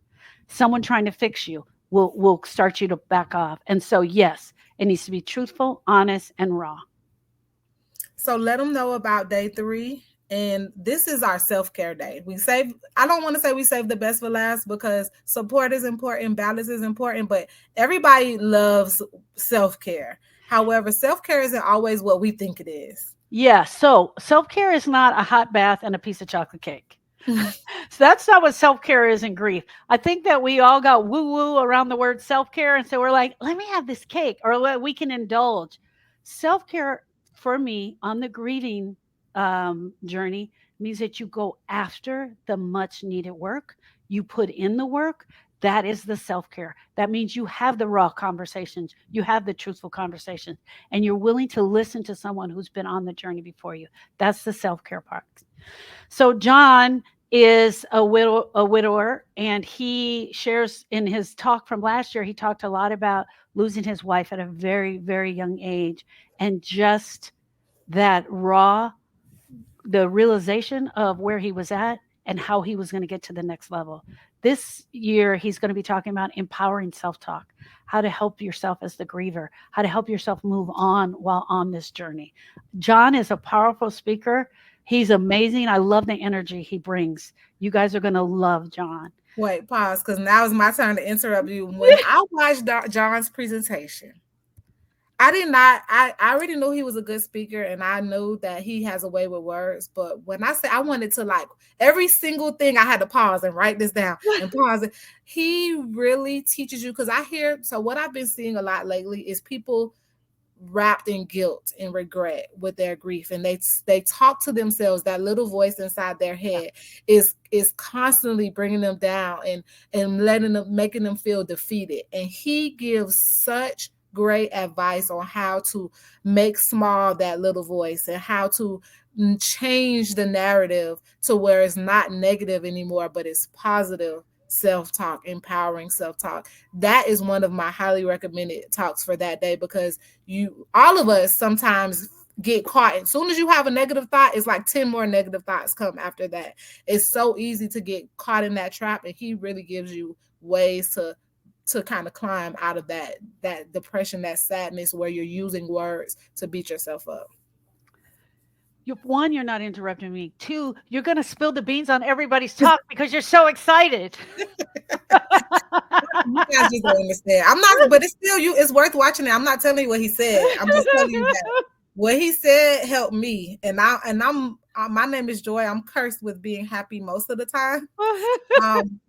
S1: Someone trying to fix you will start you to back off. And so, yes, it needs to be truthful, honest, and raw.
S2: So let them know about day 3. And this is our self-care day. I don't want to say we save the best for last, because support is important, balance is important, but everybody loves self-care. However, self-care isn't always what we think it is.
S1: Yeah. So self care is not a hot bath and a piece of chocolate cake. So that's not what self care is in grief. I think that we all got woo woo around the word self care. And so we're like, let me have this cake, or we can indulge. Self care for me on the grieving journey means that you go after the much needed work, you put in the work. That is the self care. That means you have the raw conversations, you have the truthful conversations, and you're willing to listen to someone who's been on the journey before you. That's the self care part. So John is a widower, and he shares in his talk from last year. He talked a lot about losing his wife at a very, very young age, and just that raw, the realization of where he was at and how he was going to get to the next level. This year, he's going to be talking about empowering self talk, how to help yourself as the griever, how to help yourself move on while on this journey. John is a powerful speaker. He's amazing. I love the energy he brings. You guys are going to love John.
S2: Wait, pause, because now it's my turn to interrupt you. When I watched John's presentation, I did not. I already knew he was a good speaker, and I knew that he has a way with words. But when I said I wanted to, like, every single thing, I had to pause and write this down and pause it. He really teaches you, because I hear. So what I've been seeing a lot lately is people wrapped in guilt and regret with their grief, and they talk to themselves. That little voice inside their
S1: Yeah.
S2: head is constantly bringing them down and letting them, making them feel defeated. And he gives such great advice on how to make small that little voice, and how to change the narrative to where it's not negative anymore, but it's positive self-talk, empowering self-talk. That is one of my highly recommended talks for that day, because all of us sometimes get caught. As soon as you have a negative thought, it's like 10 more negative thoughts come after that. It's so easy to get caught in that trap, and he really gives you ways to kind of climb out of that depression, that sadness, where you're using words to beat yourself up.
S1: One, you're not interrupting me. Two, you're going to spill the beans on everybody's talk because you're so excited.
S2: You guys just don't understand. I'm not, but it's still you. It's worth watching it. I'm not telling you what he said. I'm just telling you that what he said helped me. My name is Joy. I'm cursed with being happy most of the time.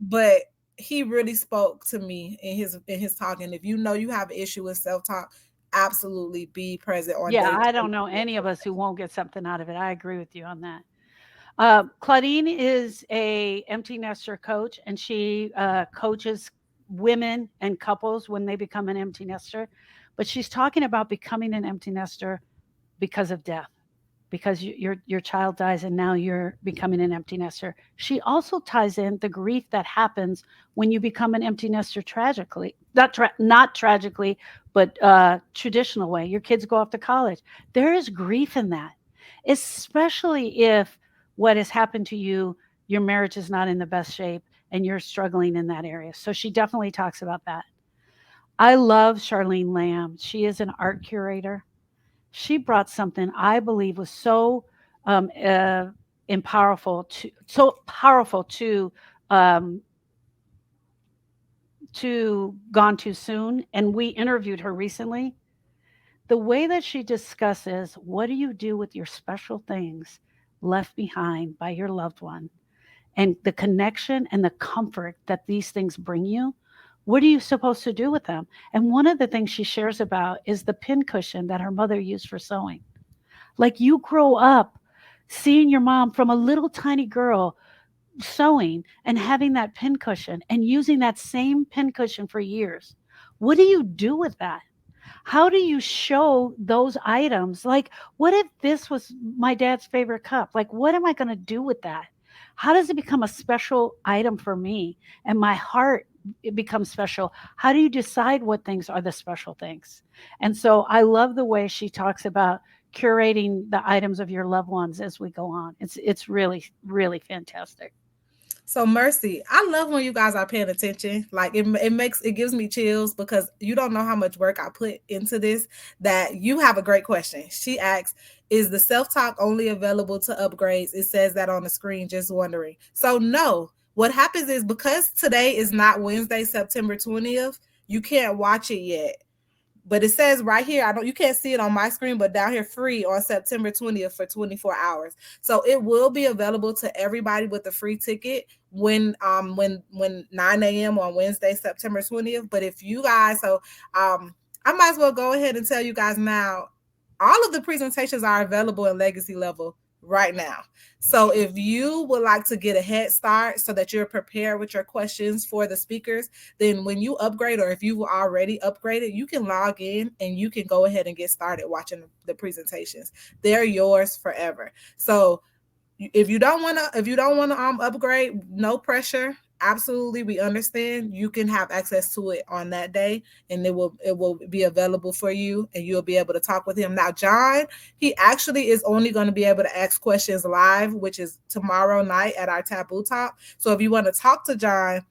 S2: But he really spoke to me in his talk. And if you know you have an issue with self talk, absolutely be present on
S1: Yeah,
S2: day
S1: I
S2: 2.
S1: don't know any of us who won't get something out of it. I agree with you on that. Claudine is a empty nester coach, and she coaches women and couples when they become an empty nester. But she's talking about becoming an empty nester because of death, because your child dies and now you're becoming an empty nester. She also ties in the grief that happens when you become an empty nester tragically, not tragically, but traditional way. Your kids go off to college. There is grief in that, especially if what has happened to you, your marriage is not in the best shape and you're struggling in that area. So she definitely talks about that. I love Charlene Lamb. She is an art curator. She brought something I believe was so um, uh, so powerful um, to Gone Too Soon, and we interviewed her recently. The way that she discusses what do you do with your special things left behind by your loved one, and the connection and the comfort that these things bring you. What are you supposed to do with them? And one of the things she shares about is the pincushion that her mother used for sewing. Like you grow up seeing your mom from a little tiny girl sewing and having that pincushion and using that same pincushion for years. What do you do with that? How do you show those items? Like, what if this was my dad's favorite cup? Like, what am I going to do with that? How does it become a special item for me and my heart? It becomes special. How do you decide what things are the special things? And so I love the way she talks about curating the items of your loved ones as we go on. It's really really fantastic.
S2: So Mercy, I love when you guys are paying attention. Like it gives me chills because you don't know how much work I put into this. That you have a great question. She asks, "Is the self talk only available to upgrades?" It says that on the screen. Just wondering. So no. What happens is because today is not Wednesday, September 20th, you can't watch it yet. But it says right here, I don't you can't see it on my screen, but down here free on September 20th for 24 hours. So it will be available to everybody with a free ticket when 9 a.m. on Wednesday, September 20th. But if you guys I might as well go ahead and tell you guys now, all of the presentations are available in legacy level right now. So if you would like to get a head start so that you're prepared with your questions for the speakers, then when you upgrade or if you've already upgraded, you can log in and you can go ahead and get started watching the presentations. They're yours forever. So if you don't want to upgrade, no pressure. Absolutely, we understand. You can have access to it on that day, and it will be available for you, and you'll be able to talk with him. Now, John, he actually is only going to be able to ask questions live, which is tomorrow night at our Taboo Talk. So if you want to talk to John,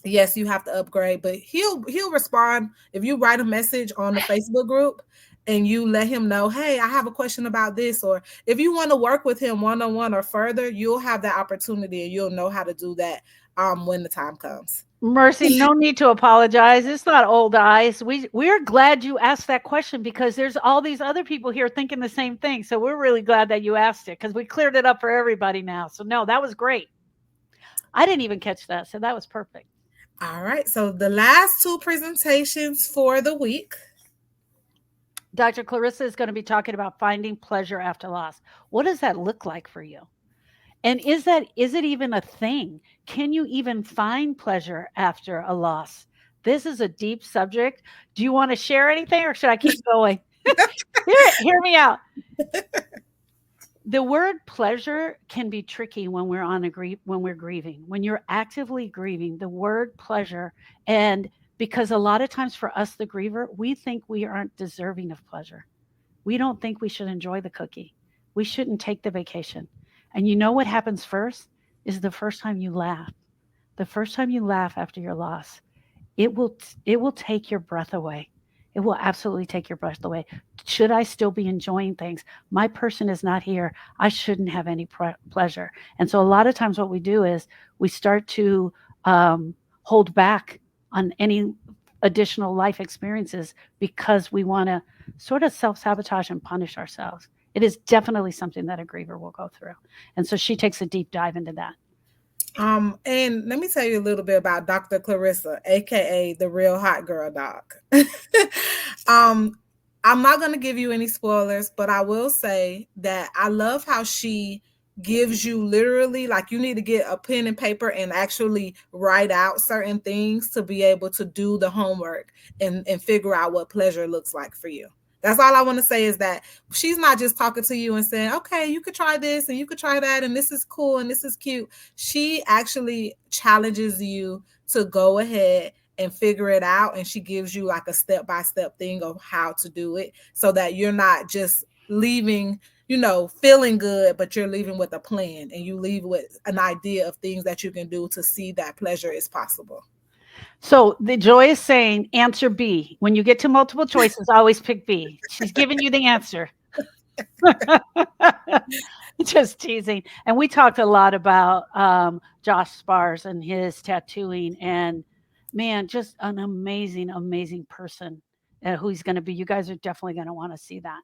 S2: yes, you have to upgrade, but he'll respond if you write a message on the Facebook group and you let him know, hey, I have a question about this, or if you want to work with him one-on-one or further, you'll have that opportunity and you'll know how to do that when the time comes.
S1: Mercy, no need to apologize. It's not old eyes. We're glad you asked that question because there's all these other people here thinking the same thing. So we're really glad that you asked it because we cleared it up for everybody now. So no, that was great. I didn't even catch that. So that was perfect.
S2: All right, so the last two presentations for the week.
S1: Dr. Clarissa is going to be talking about finding pleasure after loss. What does that look like for you? And is it even a thing? Can you even find pleasure after a loss? This is a deep subject. Do you want to share anything or should I keep going? Hear me out. The word pleasure can be tricky when when we're grieving. When you're actively grieving, the word pleasure, and because a lot of times for us the griever, we think we aren't deserving of pleasure. We don't think we should enjoy the cookie. We shouldn't take the vacation. And you know what happens first is the first time you laugh. The first time you laugh after your loss, it will take your breath away. It will absolutely take your breath away. Should I still be enjoying things? My person is not here. I shouldn't have any pleasure. And so a lot of times what we do is we start to hold back on any additional life experiences because we want to sort of self-sabotage and punish ourselves. It is definitely something that a griever will go through. And so she takes a deep dive into that.
S2: And let me tell you a little bit about Dr. Clarissa, aka the real hot girl doc. um, I'm not gonna give you any spoilers, but I will say that I love how she gives you literally like you need to get a pen and paper and actually write out certain things to be able to do the homework and figure out what pleasure looks like for you. That's all I want to say is that she's not just talking to you and saying, okay, you could try this and you could try that and this is cool and this is cute. She actually challenges you to go ahead and figure it out, and she gives you like a step-by-step thing of how to do it so that you're not just leaving, feeling good, but you're leaving with a plan and you leave with an idea of things that you can do to see that pleasure is possible.
S1: So the Joy is saying answer B. When you get to multiple choices, always pick B. She's giving you the answer. Just teasing. And we talked a lot about Josh Spars and his tattooing, and man, just an amazing, amazing person who he's going to be. You guys are definitely going to want to see that.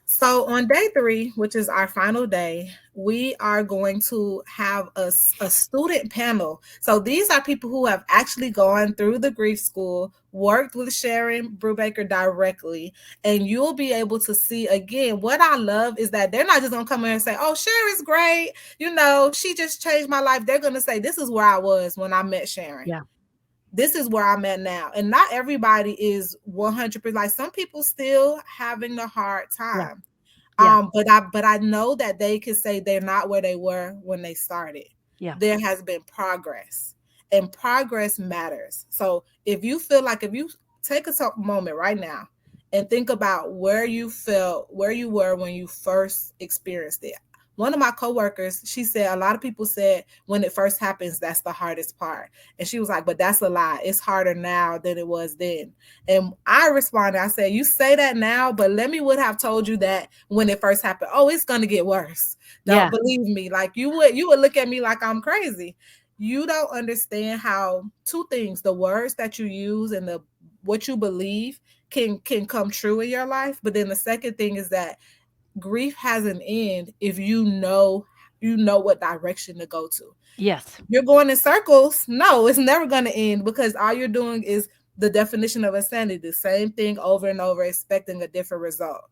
S2: So on day 3, which is our final day, we are going to have a student panel. So these are people who have actually gone through the grief school, worked with Sharon Brubaker directly, and you'll be able to see again. What I love is that they're not just gonna come in and say, "Oh, Sharon's great," she just changed my life. They're gonna say, "This is where I was when I met Sharon."
S1: Yeah.
S2: This is where I'm at now. And not everybody is 100%. Like some people still having a hard
S1: Yeah.
S2: time.
S1: Yeah.
S2: But I know that they can say they're not where they were when they started.
S1: Yeah.
S2: There has been progress, and progress matters. So if you take a moment right now and think about where you were when you first experienced it. One of my coworkers, she said a lot of people said when it first happens, that's the hardest part. And she was like, but that's a lie. It's harder now than it was then. And I responded, I said, you say that now, but let me would have told you that when it first happened. Oh, it's gonna get worse. Don't
S1: Yeah.
S2: believe me. Like you would look at me like I'm crazy. You don't understand how two things, the words that you use and the what you believe can come true in your life. But then the second thing is that grief has an end if you know what direction to go to.
S1: Yes.
S2: You're going in circles. No, it's never going to end because all you're doing is the definition of insanity, the same thing over and over, expecting a different result.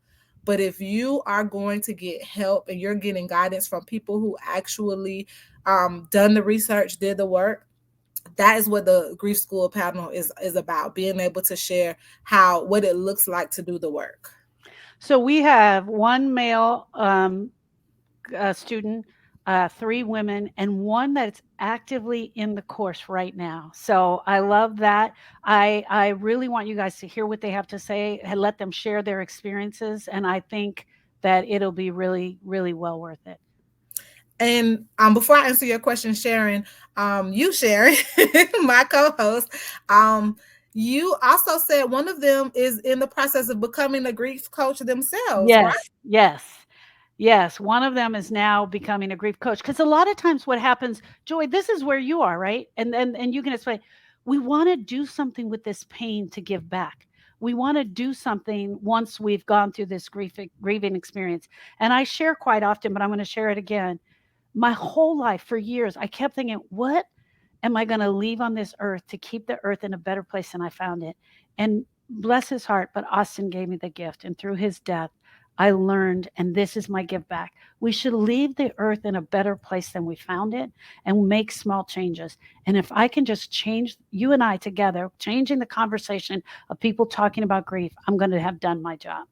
S2: But if you are going to get help and you're getting guidance from people who actually done the research, did the work, that is what the grief school panel is about, being able to share what it looks like to do the work.
S1: So we have one male student, 3 women, and one that's actively in the course right now. So I love that. I really want you guys to hear what they have to say and let them share their experiences. And I think that it'll be really, really well worth it.
S2: And before I answer your question, Sharon, Sharon, my co-host, you also said one of them is in the process of becoming a grief coach themselves, right?
S1: Yes, yes. Yes, one of them is now becoming a grief coach because a lot of times what happens, Joy, this is where you are, right? And you can explain. We want to do something with this pain to give back. We want to do something once we've gone through this grieving experience. And I share quite often, but I'm going to share it again. My whole life for years, I kept thinking, what am I going to leave on this earth to keep the earth in a better place than I found it? And bless his heart, but Austin gave me the gift. And through his death, I learned, and this is my give back. We should leave the earth in a better place than we found it and make small changes. And if I can just change you and I together, changing the conversation of people talking about grief, I'm going to have done my job.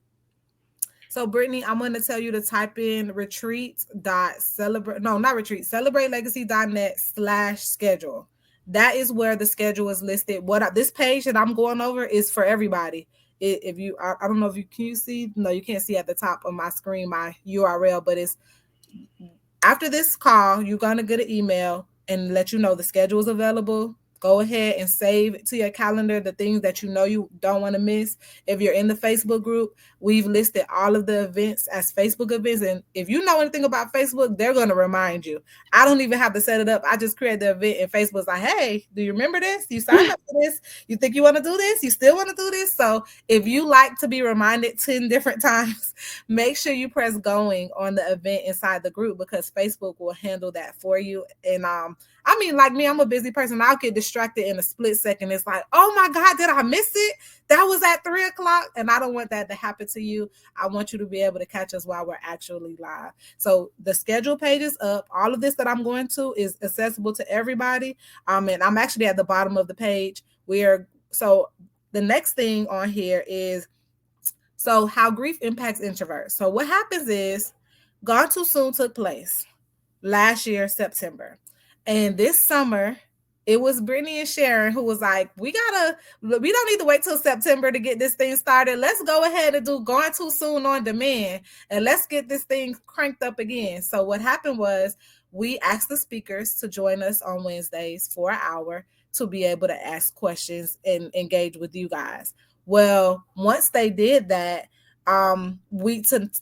S2: So, Brittany, I'm going to tell you to type in celebrate.legacy.net/schedule. That is where the schedule is listed. This page that I'm going over is for everybody. If you, I don't know if you see, no, you can't see at the top of my screen my URL, but it's after this call, you're going to get an email and let you know the schedule is available. Go ahead and save to your calendar the things that you know you don't want to miss. If you're in the Facebook group, we've listed all of the events as Facebook events. And if you know anything about Facebook, they're going to remind you. I don't even have to set it up. I just create the event and Facebook's like, hey, do you remember this? You signed up for this. You think you want to do this? You still want to do this? So if you like to be reminded 10 different times, make sure you press going on the event inside the group because Facebook will handle that for you. And I mean, like me, I'm a busy person. I'll get distracted in a split second. It's like, oh my God, did I miss it? That was at 3:00. And I don't want that to happen to you. I want you to be able to catch us while we're actually live. So the schedule page is up. All of this that I'm going to is accessible to everybody. And I'm actually at the bottom of the page. So the next thing on here is, so how grief impacts introverts. So what happens is Gone Too Soon took place last year, September. And this summer, it was Brittany and Sharon who was like, we don't need to wait till September to get this thing started. Let's go ahead and do Gone Too Soon on demand and let's get this thing cranked up again. So what happened was we asked the speakers to join us on Wednesdays for an hour to be able to ask questions and engage with you guys. Well, once they did that,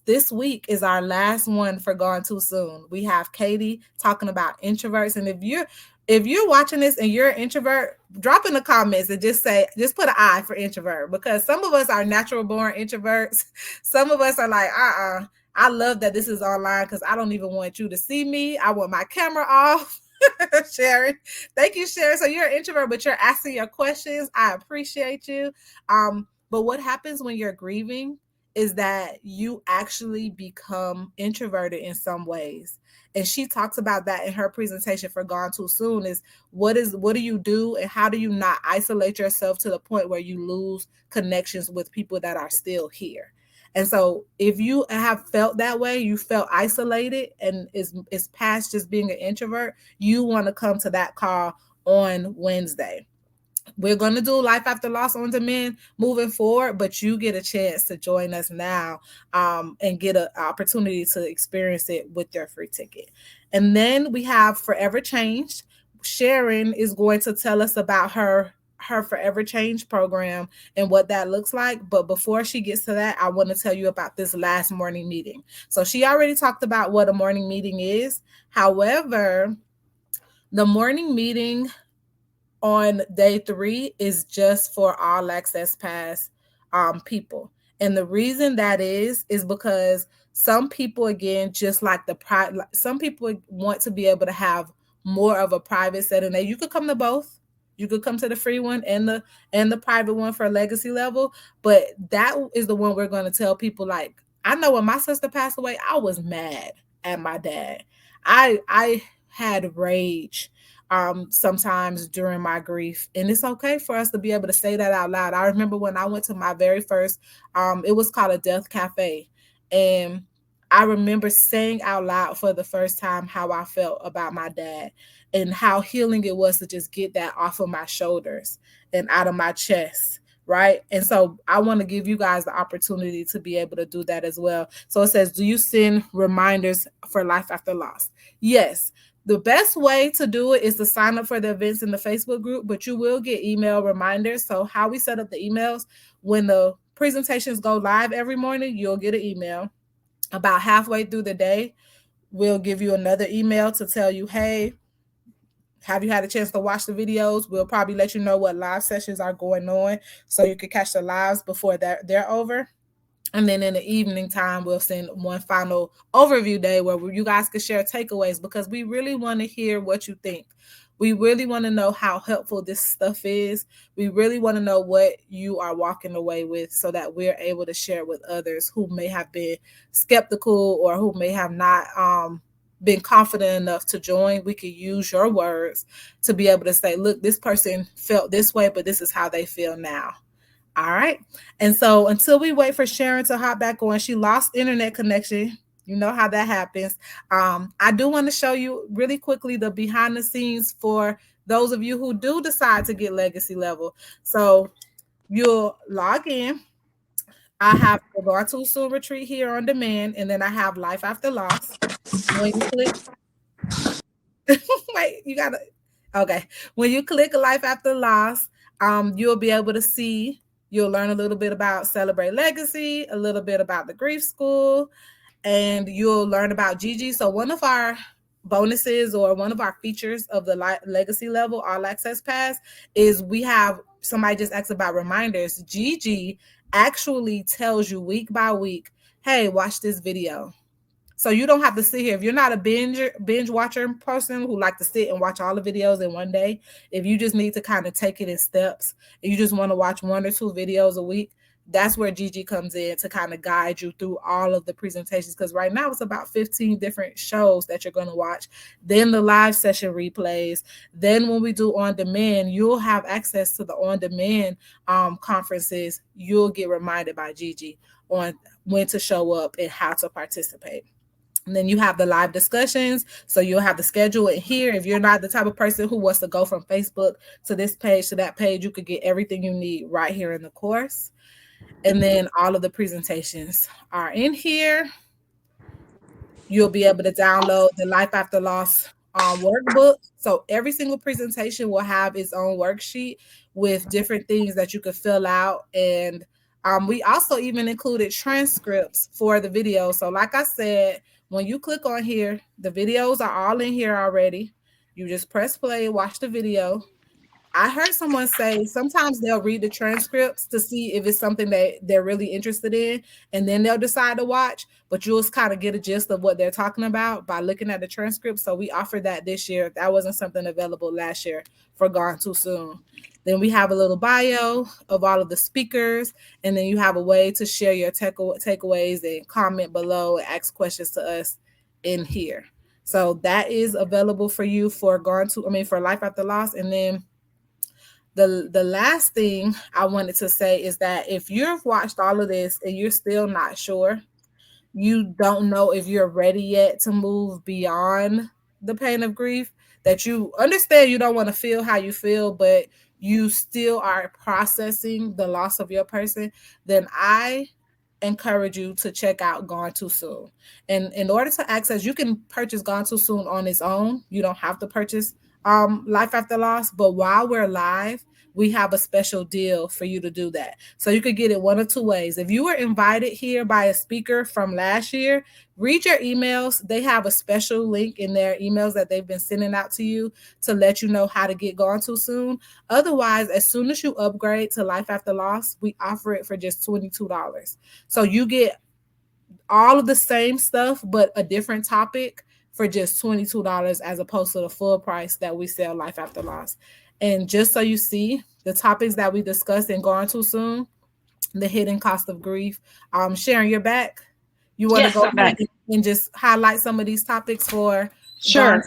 S2: this week is our last one for Gone Too Soon. We have Katie talking about introverts, and if you're watching this and you're an introvert, drop in the comments and just put an I for introvert, because some of us are natural born introverts. Some of us are like, I love that this is online because I don't even want you to see me. I want my camera off. Sharon, thank you, Sharon. So you're an introvert, but you're asking your questions. I appreciate you. But what happens when you're grieving is that you actually become introverted in some ways. And she talks about that in her presentation for Gone Too Soon, is what do you do and how do you not isolate yourself to the point where you lose connections with people that are still here. And so if you have felt that way, you felt isolated and is past just being an introvert, you want to come to that call on Wednesday. We're going to do Life After Loss on Demand moving forward, but you get a chance to join us now, and get an opportunity to experience it with your free ticket. And then we have Forever Changed. Sharon is going to tell us about her Forever Change program and what that looks like. But before she gets to that, I want to tell you about this last morning meeting. So she already talked about what a morning meeting is. However, the morning meeting on day 3 is just for All Access Pass people. And the reason that is because some people, again, just like some people want to be able to have more of a private setting. Now you could come to both. You could come to the free one and the private one for legacy level, but that is the one we're going to tell people. Like, I know when my sister passed away, I was mad at my dad. I had rage sometimes during my grief, and it's okay for us to be able to say that out loud. I remember when I went to my very first it was called a death cafe, and I remember saying out loud for the first time how I felt about my dad and how healing it was to just get that off of my shoulders and out of my chest, right? And so I want to give you guys the opportunity to be able to do that as well. So it says, do you send reminders for Life After Loss? Yes. The best way to do it is to sign up for the events in the Facebook group, but you will get email reminders. So how we set up the emails: when the presentations go live every morning, you'll get an email. About halfway through the day, we'll give you another email to tell you, hey, have you had a chance to watch the videos? We'll probably let you know what live sessions are going on so you can catch the lives before they're over. And then in the evening time, we'll send one final overview day where you guys can share takeaways, because we really want to hear what you think. We really want to know how helpful this stuff is. We really want to know what you are walking away with so that we're able to share with others who may have been skeptical or who may have not been confident enough to join. We could use your words to be able to say, look, this person felt this way, but this is how they feel now. All right. And so until we wait for Sharon to hop back on, she lost internet connection. You know how that happens. I do want to show you really quickly the behind the scenes for those of you who do decide to get legacy level. So you'll log in. I have the Gone Too Soon Retreat here on demand, and then I have Life After Loss. When you click, wait, you gotta, okay. When you click Life After Loss, you'll be able to see. You'll learn a little bit about Celebrate Legacy, a little bit about the Grief School, and you'll learn about Gigi. So one of our bonuses or one of our features of the legacy level All Access Pass is we have somebody just asked about reminders. Gigi actually tells you week by week, hey, watch this video. So you don't have to sit here. If you're not a binge watcher person who like to sit and watch all the videos in one day, if you just need to kind of take it in steps and you just want to watch 1 or 2 videos a week, that's where Gigi comes in to kind of guide you through all of the presentations. Because right now it's about 15 different shows that you're going to watch. Then the live session replays. Then when we do on demand, you'll have access to the on demand conferences. You'll get reminded by Gigi on when to show up and how to participate. And then you have the live discussions. So you'll have the schedule in here. If you're not the type of person who wants to go from Facebook to this page to that page, you could get everything you need right here in the course. And then all of the presentations are in here. You'll be able to download the Life After Loss workbook. So every single presentation will have its own worksheet with different things that you could fill out. And we also even included transcripts for the video. So like I said, when you click on here, the videos are all in here already. You just press play, watch the video. I heard someone say sometimes they'll read the transcripts to see if it's something that they're really interested in, and then they'll decide to watch. But you'll kind of get a gist of what they're talking about by looking at the transcript. So we offered that this year. That wasn't something available last year for Gone Too Soon. Then we have a little bio of all of the speakers, and then you have a way to share your takeaways and comment below and ask questions to us in here. So that is available for you for for Life After Loss. And then the last thing I wanted to say is that if you've watched all of this and you're still not sure, you don't know if you're ready yet to move beyond the pain of grief, that you understand you don't want to feel how you feel, but you still are processing the loss of your person, then I encourage you to check out Gone Too Soon. And in order to access, you can purchase Gone Too Soon on its own. You don't have to purchase Life After Loss, but while we're live, we have a special deal for you to do that. So you could get it one of two ways. If you were invited here by a speaker from last year, read your emails. They have a special link in their emails that they've been sending out to you to let you know how to get Gone Too Soon. Otherwise, as soon as you upgrade to Life After Loss, we offer it for just $22. So you get all of the same stuff, but a different topic for just $22 as opposed to the full price that we sell Life After Loss. And just so you see, the topics that we discussed in Gone Too Soon, the hidden cost of grief. Sharon, you're back. You want to
S1: Yes,
S2: go
S1: I'm back.
S2: ahead and just highlight some of these topics for
S1: Sure.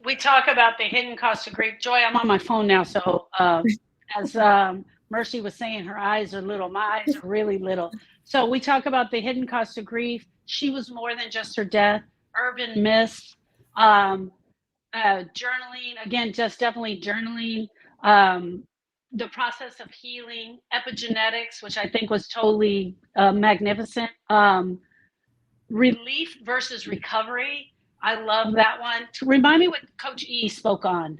S1: We talk about the hidden cost of grief. Joy, I'm on my phone now, so as Mercy was saying, her eyes are little. My eyes are really little. So we talk about the hidden cost of grief. She was more than just her death. Urban myths, journaling. Again, just definitely journaling. The process of healing, epigenetics, which I think was totally magnificent. Relief versus recovery. I love that one. Remind me what Coach E spoke on.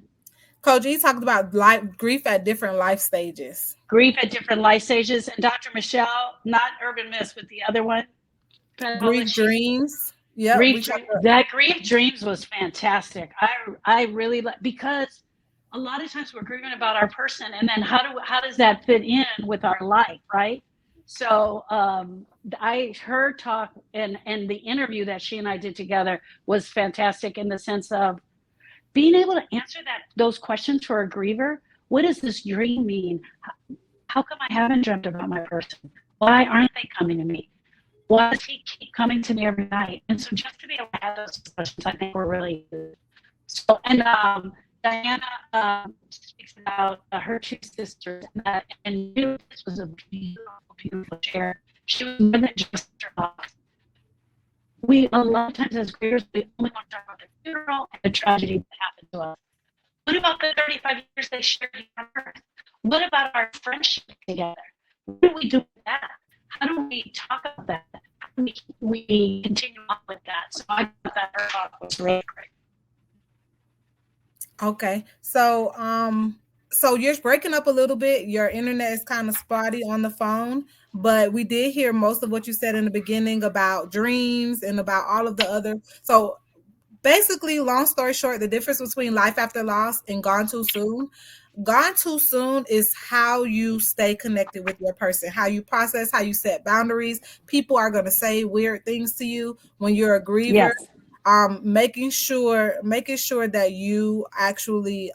S2: Coach E talked about grief at different life stages.
S1: Grief at different life stages. And Dr. Michelle, not Urban Myths, but the other one.
S2: Grief Dreams. Yep.
S1: That Grief Dreams was fantastic. I really like, because a lot of times we're grieving about our person, and then how does that fit in with our life, right? So her talk and the interview that she and I did together was fantastic, in the sense of being able to answer those questions for a griever. What does this dream mean? How come I haven't dreamt about my person? Why aren't they coming to me? Why does he keep coming to me every night? And so just to be able to have those questions, I think were really good. So, and Diana speaks about her two sisters, and this was a beautiful, beautiful share. She was more than just her loss. We, a lot of times as grievers, we only want to talk about the funeral and the tragedy that happened to us. What about the 35 years they shared here on earth? What about our friendship together? What do we do with that? How do we talk about that? How do we continue on with that? So I thought that her talk was really great.
S2: Okay. So you're breaking up a little bit. Your internet is kind of spotty on the phone, but we did hear most of what you said in the beginning about dreams and about all of the other. So basically, long story short, the difference between Life After Loss and Gone Too Soon. Gone Too Soon is how you stay connected with your person, how you process, how you set boundaries. People are going to say weird things to you when you're a griever.
S1: Yes.
S2: Making sure that you actually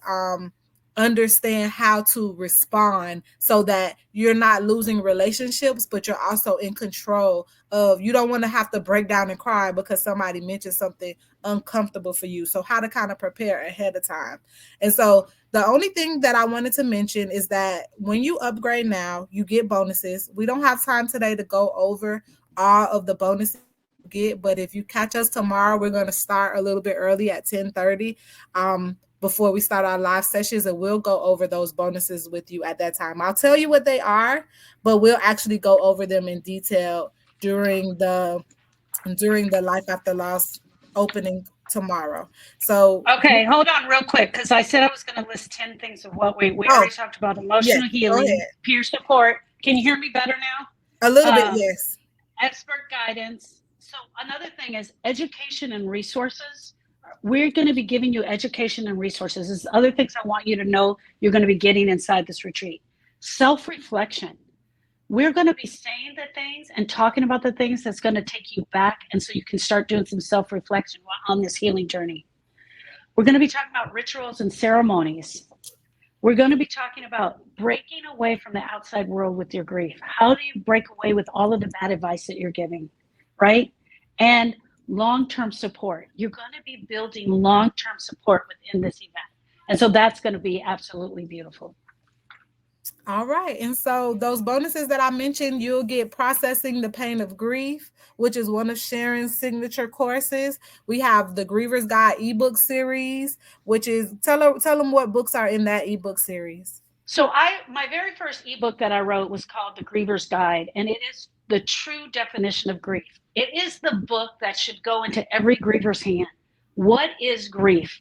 S2: understand how to respond so that you're not losing relationships, but you're also in control of, you don't want to have to break down and cry because somebody mentioned something uncomfortable for you. So how to kind of prepare ahead of time. And so the only thing that I wanted to mention is that when you upgrade now, you get bonuses. We don't have time today to go over all of the bonuses you get, but if you catch us tomorrow, we're going to start a little bit early at 10:30. Before we start our live sessions, and we'll go over those bonuses with you at that time. I'll tell you what they are, but we'll actually go over them in detail during the Life After Loss opening tomorrow. So,
S1: Okay, hold on real quick, because I said I was going to list 10 things of what we
S2: oh,
S1: already talked about
S2: yes,
S1: emotional
S2: go
S1: healing,
S2: ahead.
S1: peer support. Can you hear me better
S2: A little bit,
S1: now?
S2: yes.
S1: Expert guidance. So, another thing is education and resources. We're going to be giving you education and resources. There's other things I want you to know you're going to be getting inside this retreat. Self reflection. We're going to be saying the things and talking about the things that's going to take you back. And so you can start doing some self reflection on this healing journey. We're going to be talking about rituals and ceremonies. We're going to be talking about breaking away from the outside world with your grief. How do you break away with all of the bad advice that you're giving, right? And long term support. You're going to be building long term support within this event. And so that's going to be absolutely beautiful.
S2: All right. And so those bonuses that I mentioned, you'll get Processing the Pain of Grief, which is one of Sharon's signature courses. We have the Griever's Guide ebook series, which is tell them what books are in that ebook series.
S1: So my very first ebook that I wrote was called The Griever's Guide, and it is the true definition of grief. It is the book that should go into every griever's hand. What is grief?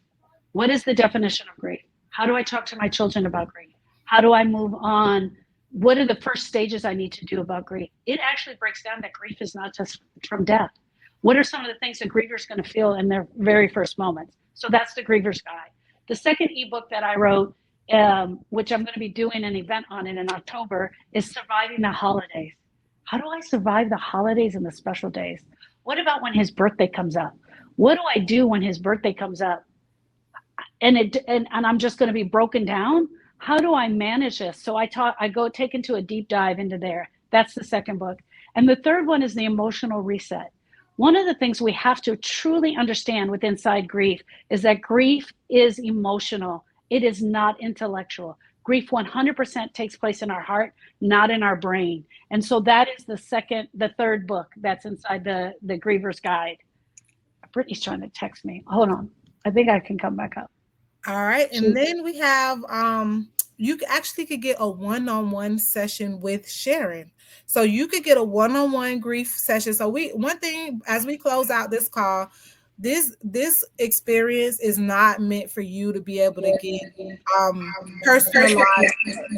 S1: What is the definition of grief? How do I talk to my children about grief? How do I move on? What are the first stages I need to do about grief? It actually breaks down that grief is not just from death. What are some of the things a griever is going to feel in their very first moments? So that's the Griever's Guide. The second ebook that I wrote, which I'm going to be doing an event on in October, is Surviving the Holidays. How do I survive the holidays and the special days? What about when his birthday comes up? What do I do when his birthday comes up? And I'm just going to be broken down. How do I manage this? So I go take into a deep dive into there. That's the second book. And the third one is the emotional reset. One of the things we have to truly understand with inside grief is that grief is emotional. It is not intellectual. Grief 100% takes place in our heart, not in our brain. And so that is the third book that's inside the Griever's Guide. Brittany's trying to text me. Hold on. I think I can come back up.
S2: All right. And then we have you actually could get a one-on-one session with Sharon. So you could get a one-on-one grief session. So one thing as we close out this call, this experience is not meant for you to be able to get personalized.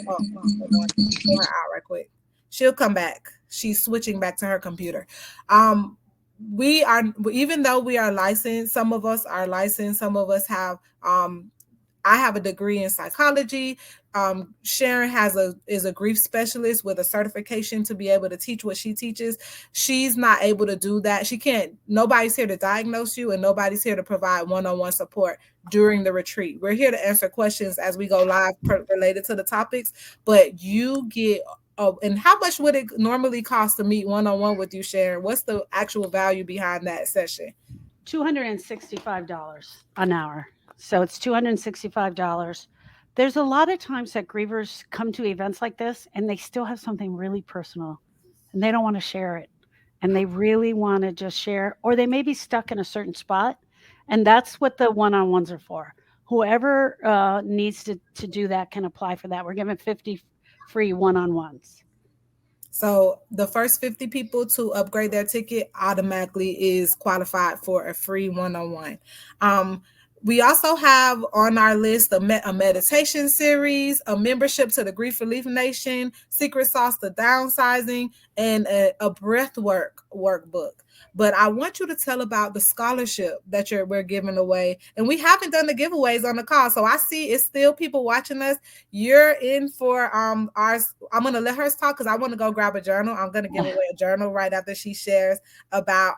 S2: Oh, her out right quick. She'll come back. She's switching back to her computer. We are, even though we are licensed, some of us are licensed, some of us have I have a degree in psychology. Sharon is a grief specialist with a certification to be able to teach what she teaches. She's not able to do that. She can't. Nobody's here to diagnose you, and nobody's here to provide one-on-one support during the retreat. We're here to answer questions as we go live related to the topics, but you get. Oh, and how much would it normally cost to meet one-on-one with you, Sharon? What's the actual value behind that session?
S1: $265 an hour. So it's $265. There's a lot of times that grievers come to events like this and they still have something really personal and they don't want to share it. And they really want to just share, or they may be stuck in a certain spot. And that's what the one on ones are for. Whoever needs to do that can apply for that. We're giving 50 free one on ones.
S2: So the first 50 people to upgrade their ticket automatically is qualified for a free one-on-one. We also have on our list a meditation series, a membership to the Grief Relief Nation, Secret Sauce to Downsizing, and a breath workbook. But I want you to tell about the scholarship that we're giving away. And we haven't done the giveaways on the call. So I see it's still people watching us. You're in for ours. I'm going to let her talk because I want to go grab a journal. I'm going to give away a journal right after she shares about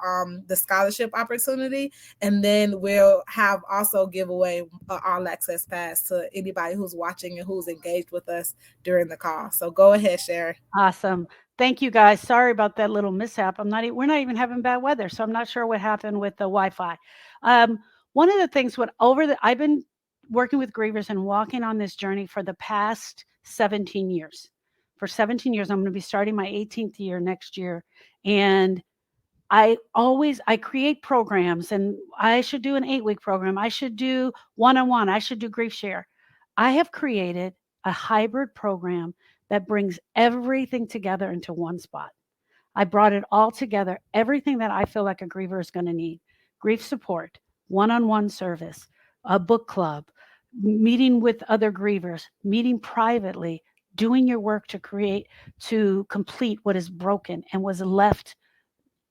S2: the scholarship opportunity. And then we'll have also give away all access pass to anybody who's watching and who's engaged with us during the call. So go ahead, Sharon.
S1: Awesome. Thank you guys. Sorry about that little mishap. We're not even having bad weather, so I'm not sure what happened with the Wi-Fi. One of the things I've been working with grievers and walking on this journey for the past 17 years. For 17 years, I'm going to be starting my 18th year next year. And I create programs, and I should do an 8-week program. I should do one-on-one. I should do grief share. I have created a hybrid program that brings everything together into one spot. I brought it all together, everything that I feel like a griever is going to need: grief support, one-on-one service, a book club, meeting with other grievers, meeting privately, doing your work to create, to complete what is broken and was left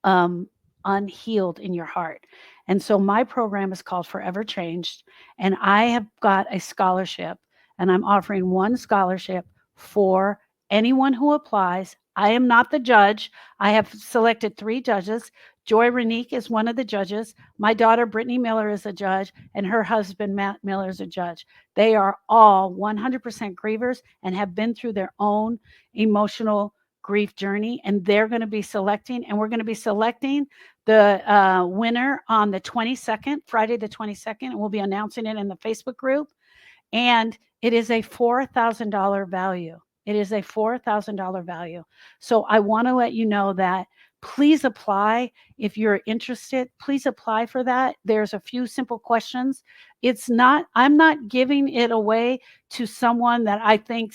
S1: um, unhealed in your heart. And so my program is called Forever Changed. And I have got a scholarship, and I'm offering one scholarship for anyone who applies. I am not the judge. I have selected 3 judges. Joy Renique is one of the judges. My daughter, Brittany Miller, is a judge, and her husband, Matt Miller, is a judge. They are all 100% grievers and have been through their own emotional grief journey, and they're going to be selecting, and we're going to be selecting the winner on the 22nd, Friday the 22nd, and we'll be announcing it in the Facebook group. And it is a $4,000 value. It is a $4,000 value. So I want to let you know that please apply if you're interested. Please apply for that. There's a few simple questions. I'm not giving it away to someone that I think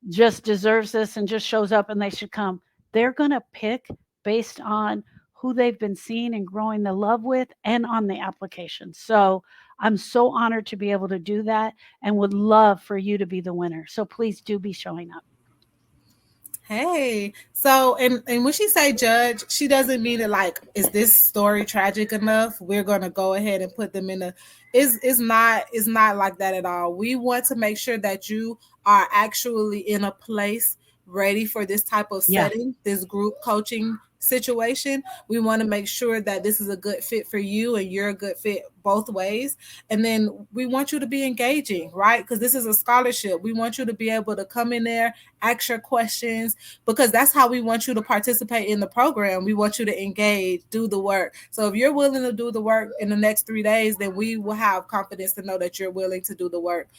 S1: just deserves this and just shows up and they should come. They're going to pick based on who they've been seeing and growing the love with and on the application. So I'm so honored to be able to do that and would love for you to be the winner. So please do be showing up.
S2: Hey, so and when she say judge, she doesn't mean it like, is this story tragic enough? We're gonna go ahead and put them in a. It's not like that at all. We want to make sure that you are actually in a place ready for this type of
S1: Yeah.
S2: setting, this group coaching situation. We want to make sure that this is a good fit for you and you're a good fit both ways. And then we want you to be engaging, right? Because this is a scholarship. We want you to be able to come in there, ask your questions, because that's how we want you to participate in the program. We want you to engage, do the work. So if you're willing to do the work in the next 3 days, then we will have confidence to know that you're willing to do the work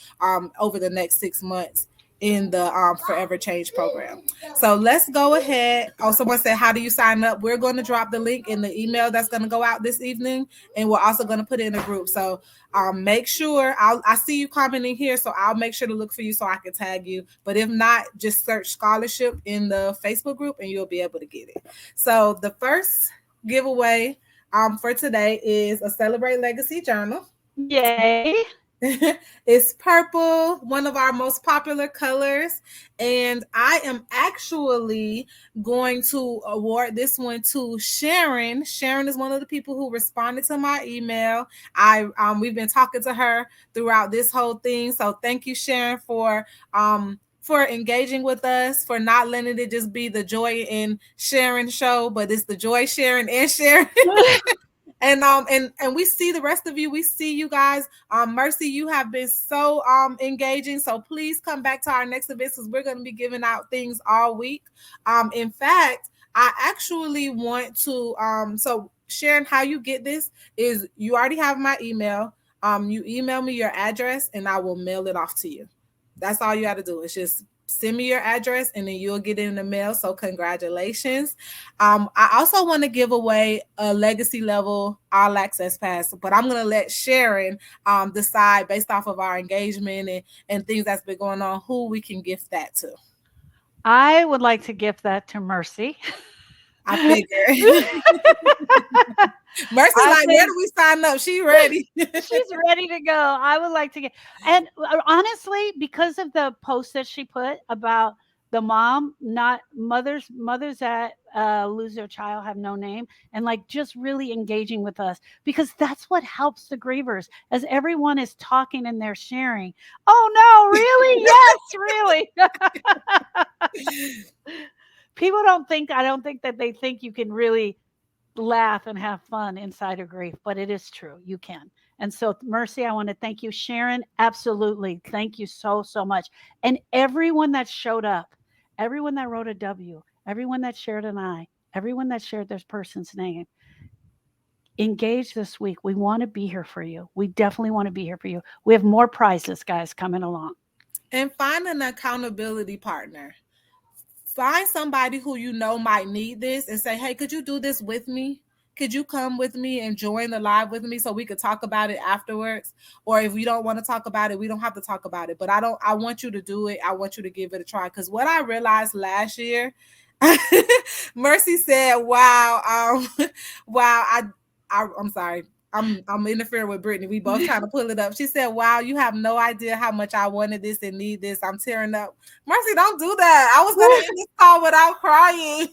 S2: over the next 6 months in the Forever Change program. So let's go ahead. Oh, someone said, how do you sign up? We're going to drop the link in the email that's going to go out this evening, and we're also going to put it in a group. So make sure, I see you commenting here, so I'll make sure to look for you so I can tag you. But if not, just search scholarship in the Facebook group and you'll be able to get it. So the first giveaway for today is a Celebrate Legacy journal.
S1: Yay.
S2: It's purple, one of our most popular colors. And I am actually going to award this one to Sharon. Sharon is one of the people who responded to my email. We've been talking to her throughout this whole thing. So thank you, Sharon, for engaging with us, for not letting it just be the Joy and Sharon show, but it's the Joy, Sharon, and Sharon. And we see the rest of you. We see you guys. Mercy, you have been so engaging. So please come back to our next events because we're going to be giving out things all week. In fact, I actually want to so Sharon, how you get this is you already have my email. You email me your address and I will mail it off to you. That's all you got to do. It's just send me your address and then you'll get it in the mail. So congratulations. I also want to give away a legacy level all access pass, but I'm going to let Sharon decide based off of our engagement and things that's been going on, who we can gift that to.
S1: I would like to gift that to Mercy.
S2: I figure. Mercy, like, where do we sign up? She ready.
S1: She's ready to go. I would like to get, and honestly, because of the post that she put about the mom, not mothers that lose their child have no name, and like just really engaging with us, because that's what helps the grievers as everyone is talking and they're sharing. Oh no, really? Yes, really. People I don't think that they think you can really laugh and have fun inside of grief, but it is true. You can. And so, Mercy, I want to thank you. Sharon, absolutely. Thank you so, so much. And everyone that showed up, everyone that wrote a W, everyone that shared an I, everyone that shared this person's name, engage this week. We want to be here for you. We definitely want to be here for you. We have more prizes, guys, coming along.
S2: And find an accountability partner. Find somebody who you know might need this and say, hey, could you do this with me? Could you come with me and join the live with me so we could talk about it afterwards? Or if we don't want to talk about it, we don't have to talk about it. But I want you to do it. I want you to give it a try. Because what I realized last year, Mercy said, wow, wow, I'm sorry. I'm interfering with Brittany. We both trying to pull it up. She said, "Wow, you have no idea how much I wanted this and need this. I'm tearing up." Mercy, don't do that. I was gonna end this call without crying.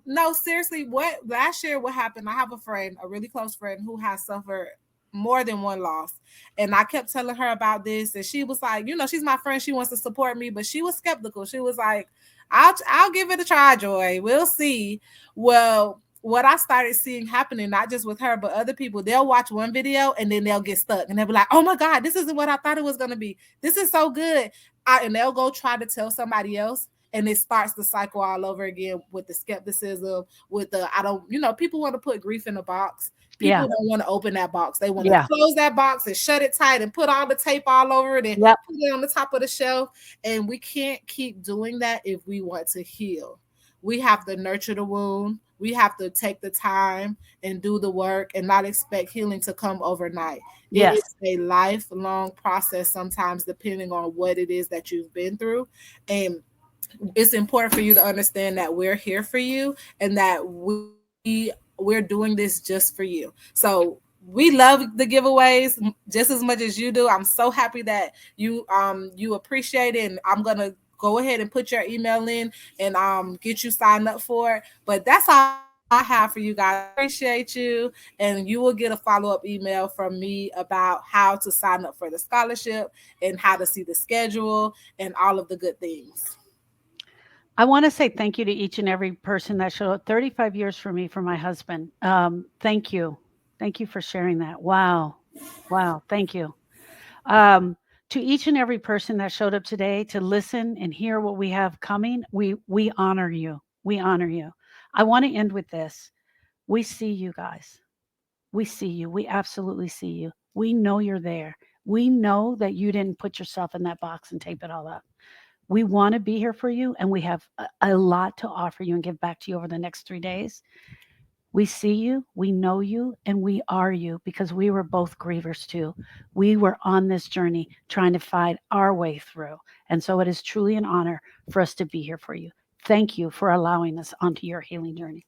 S2: No, seriously, what last year what happened? I have a friend, a really close friend, who has suffered more than one loss. And I kept telling her about this, and she was like, she's my friend, she wants to support me, but she was skeptical. She was like, I'll give it a try, Joy. We'll see. Well, what I started seeing happening, not just with her, but other people, they'll watch one video and then they'll get stuck and they'll be like, oh my God, this isn't what I thought it was going to be. This is so good. And they'll go try to tell somebody else. And it starts the cycle all over again with the skepticism, with the, I don't, people want to put grief in a box. People
S1: Yeah.
S2: don't want to open that box. They want to
S1: Yeah.
S2: close that box and shut it tight and put all the tape all over it and
S1: Yep.
S2: put it on the top of the shelf. And we can't keep doing that if we want to heal. We have to nurture the wound. We have to take the time and do the work and not expect healing to come overnight. It
S1: Yes.
S2: is a lifelong process sometimes, depending on what it is that you've been through. And it's important for you to understand that we're here for you and that we're doing this just for you. So we love the giveaways just as much as you do. I'm so happy that you appreciate it, and I'm gonna go ahead and put your email in and get you signed up for it. But that's all I have for you guys. I appreciate you, and you will get a follow-up email from me about how to sign up for the scholarship and how to see the schedule and all of the good things.
S1: I want to say thank you to each and every person that showed up. 35 years for me, for my husband. Thank you. Thank you for sharing that. Wow. Wow. Thank you. Um, to each and every person that showed up today to listen and hear what we have coming, we honor you. We honor you. I want to end with this. We see you guys. We see you. We absolutely see you. We know you're there. We know that you didn't put yourself in that box and tape it all up. We want to be here for you, and we have a lot to offer you and give back to you over the next 3 days. We see you, we know you, and we are you because we were both grievers too. We were on this journey trying to find our way through. And so it is truly an honor for us to be here for you. Thank you for allowing us onto your healing journey.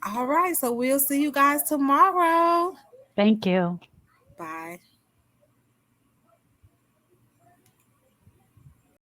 S2: All right, so we'll see you guys tomorrow.
S1: Thank you.
S2: Bye.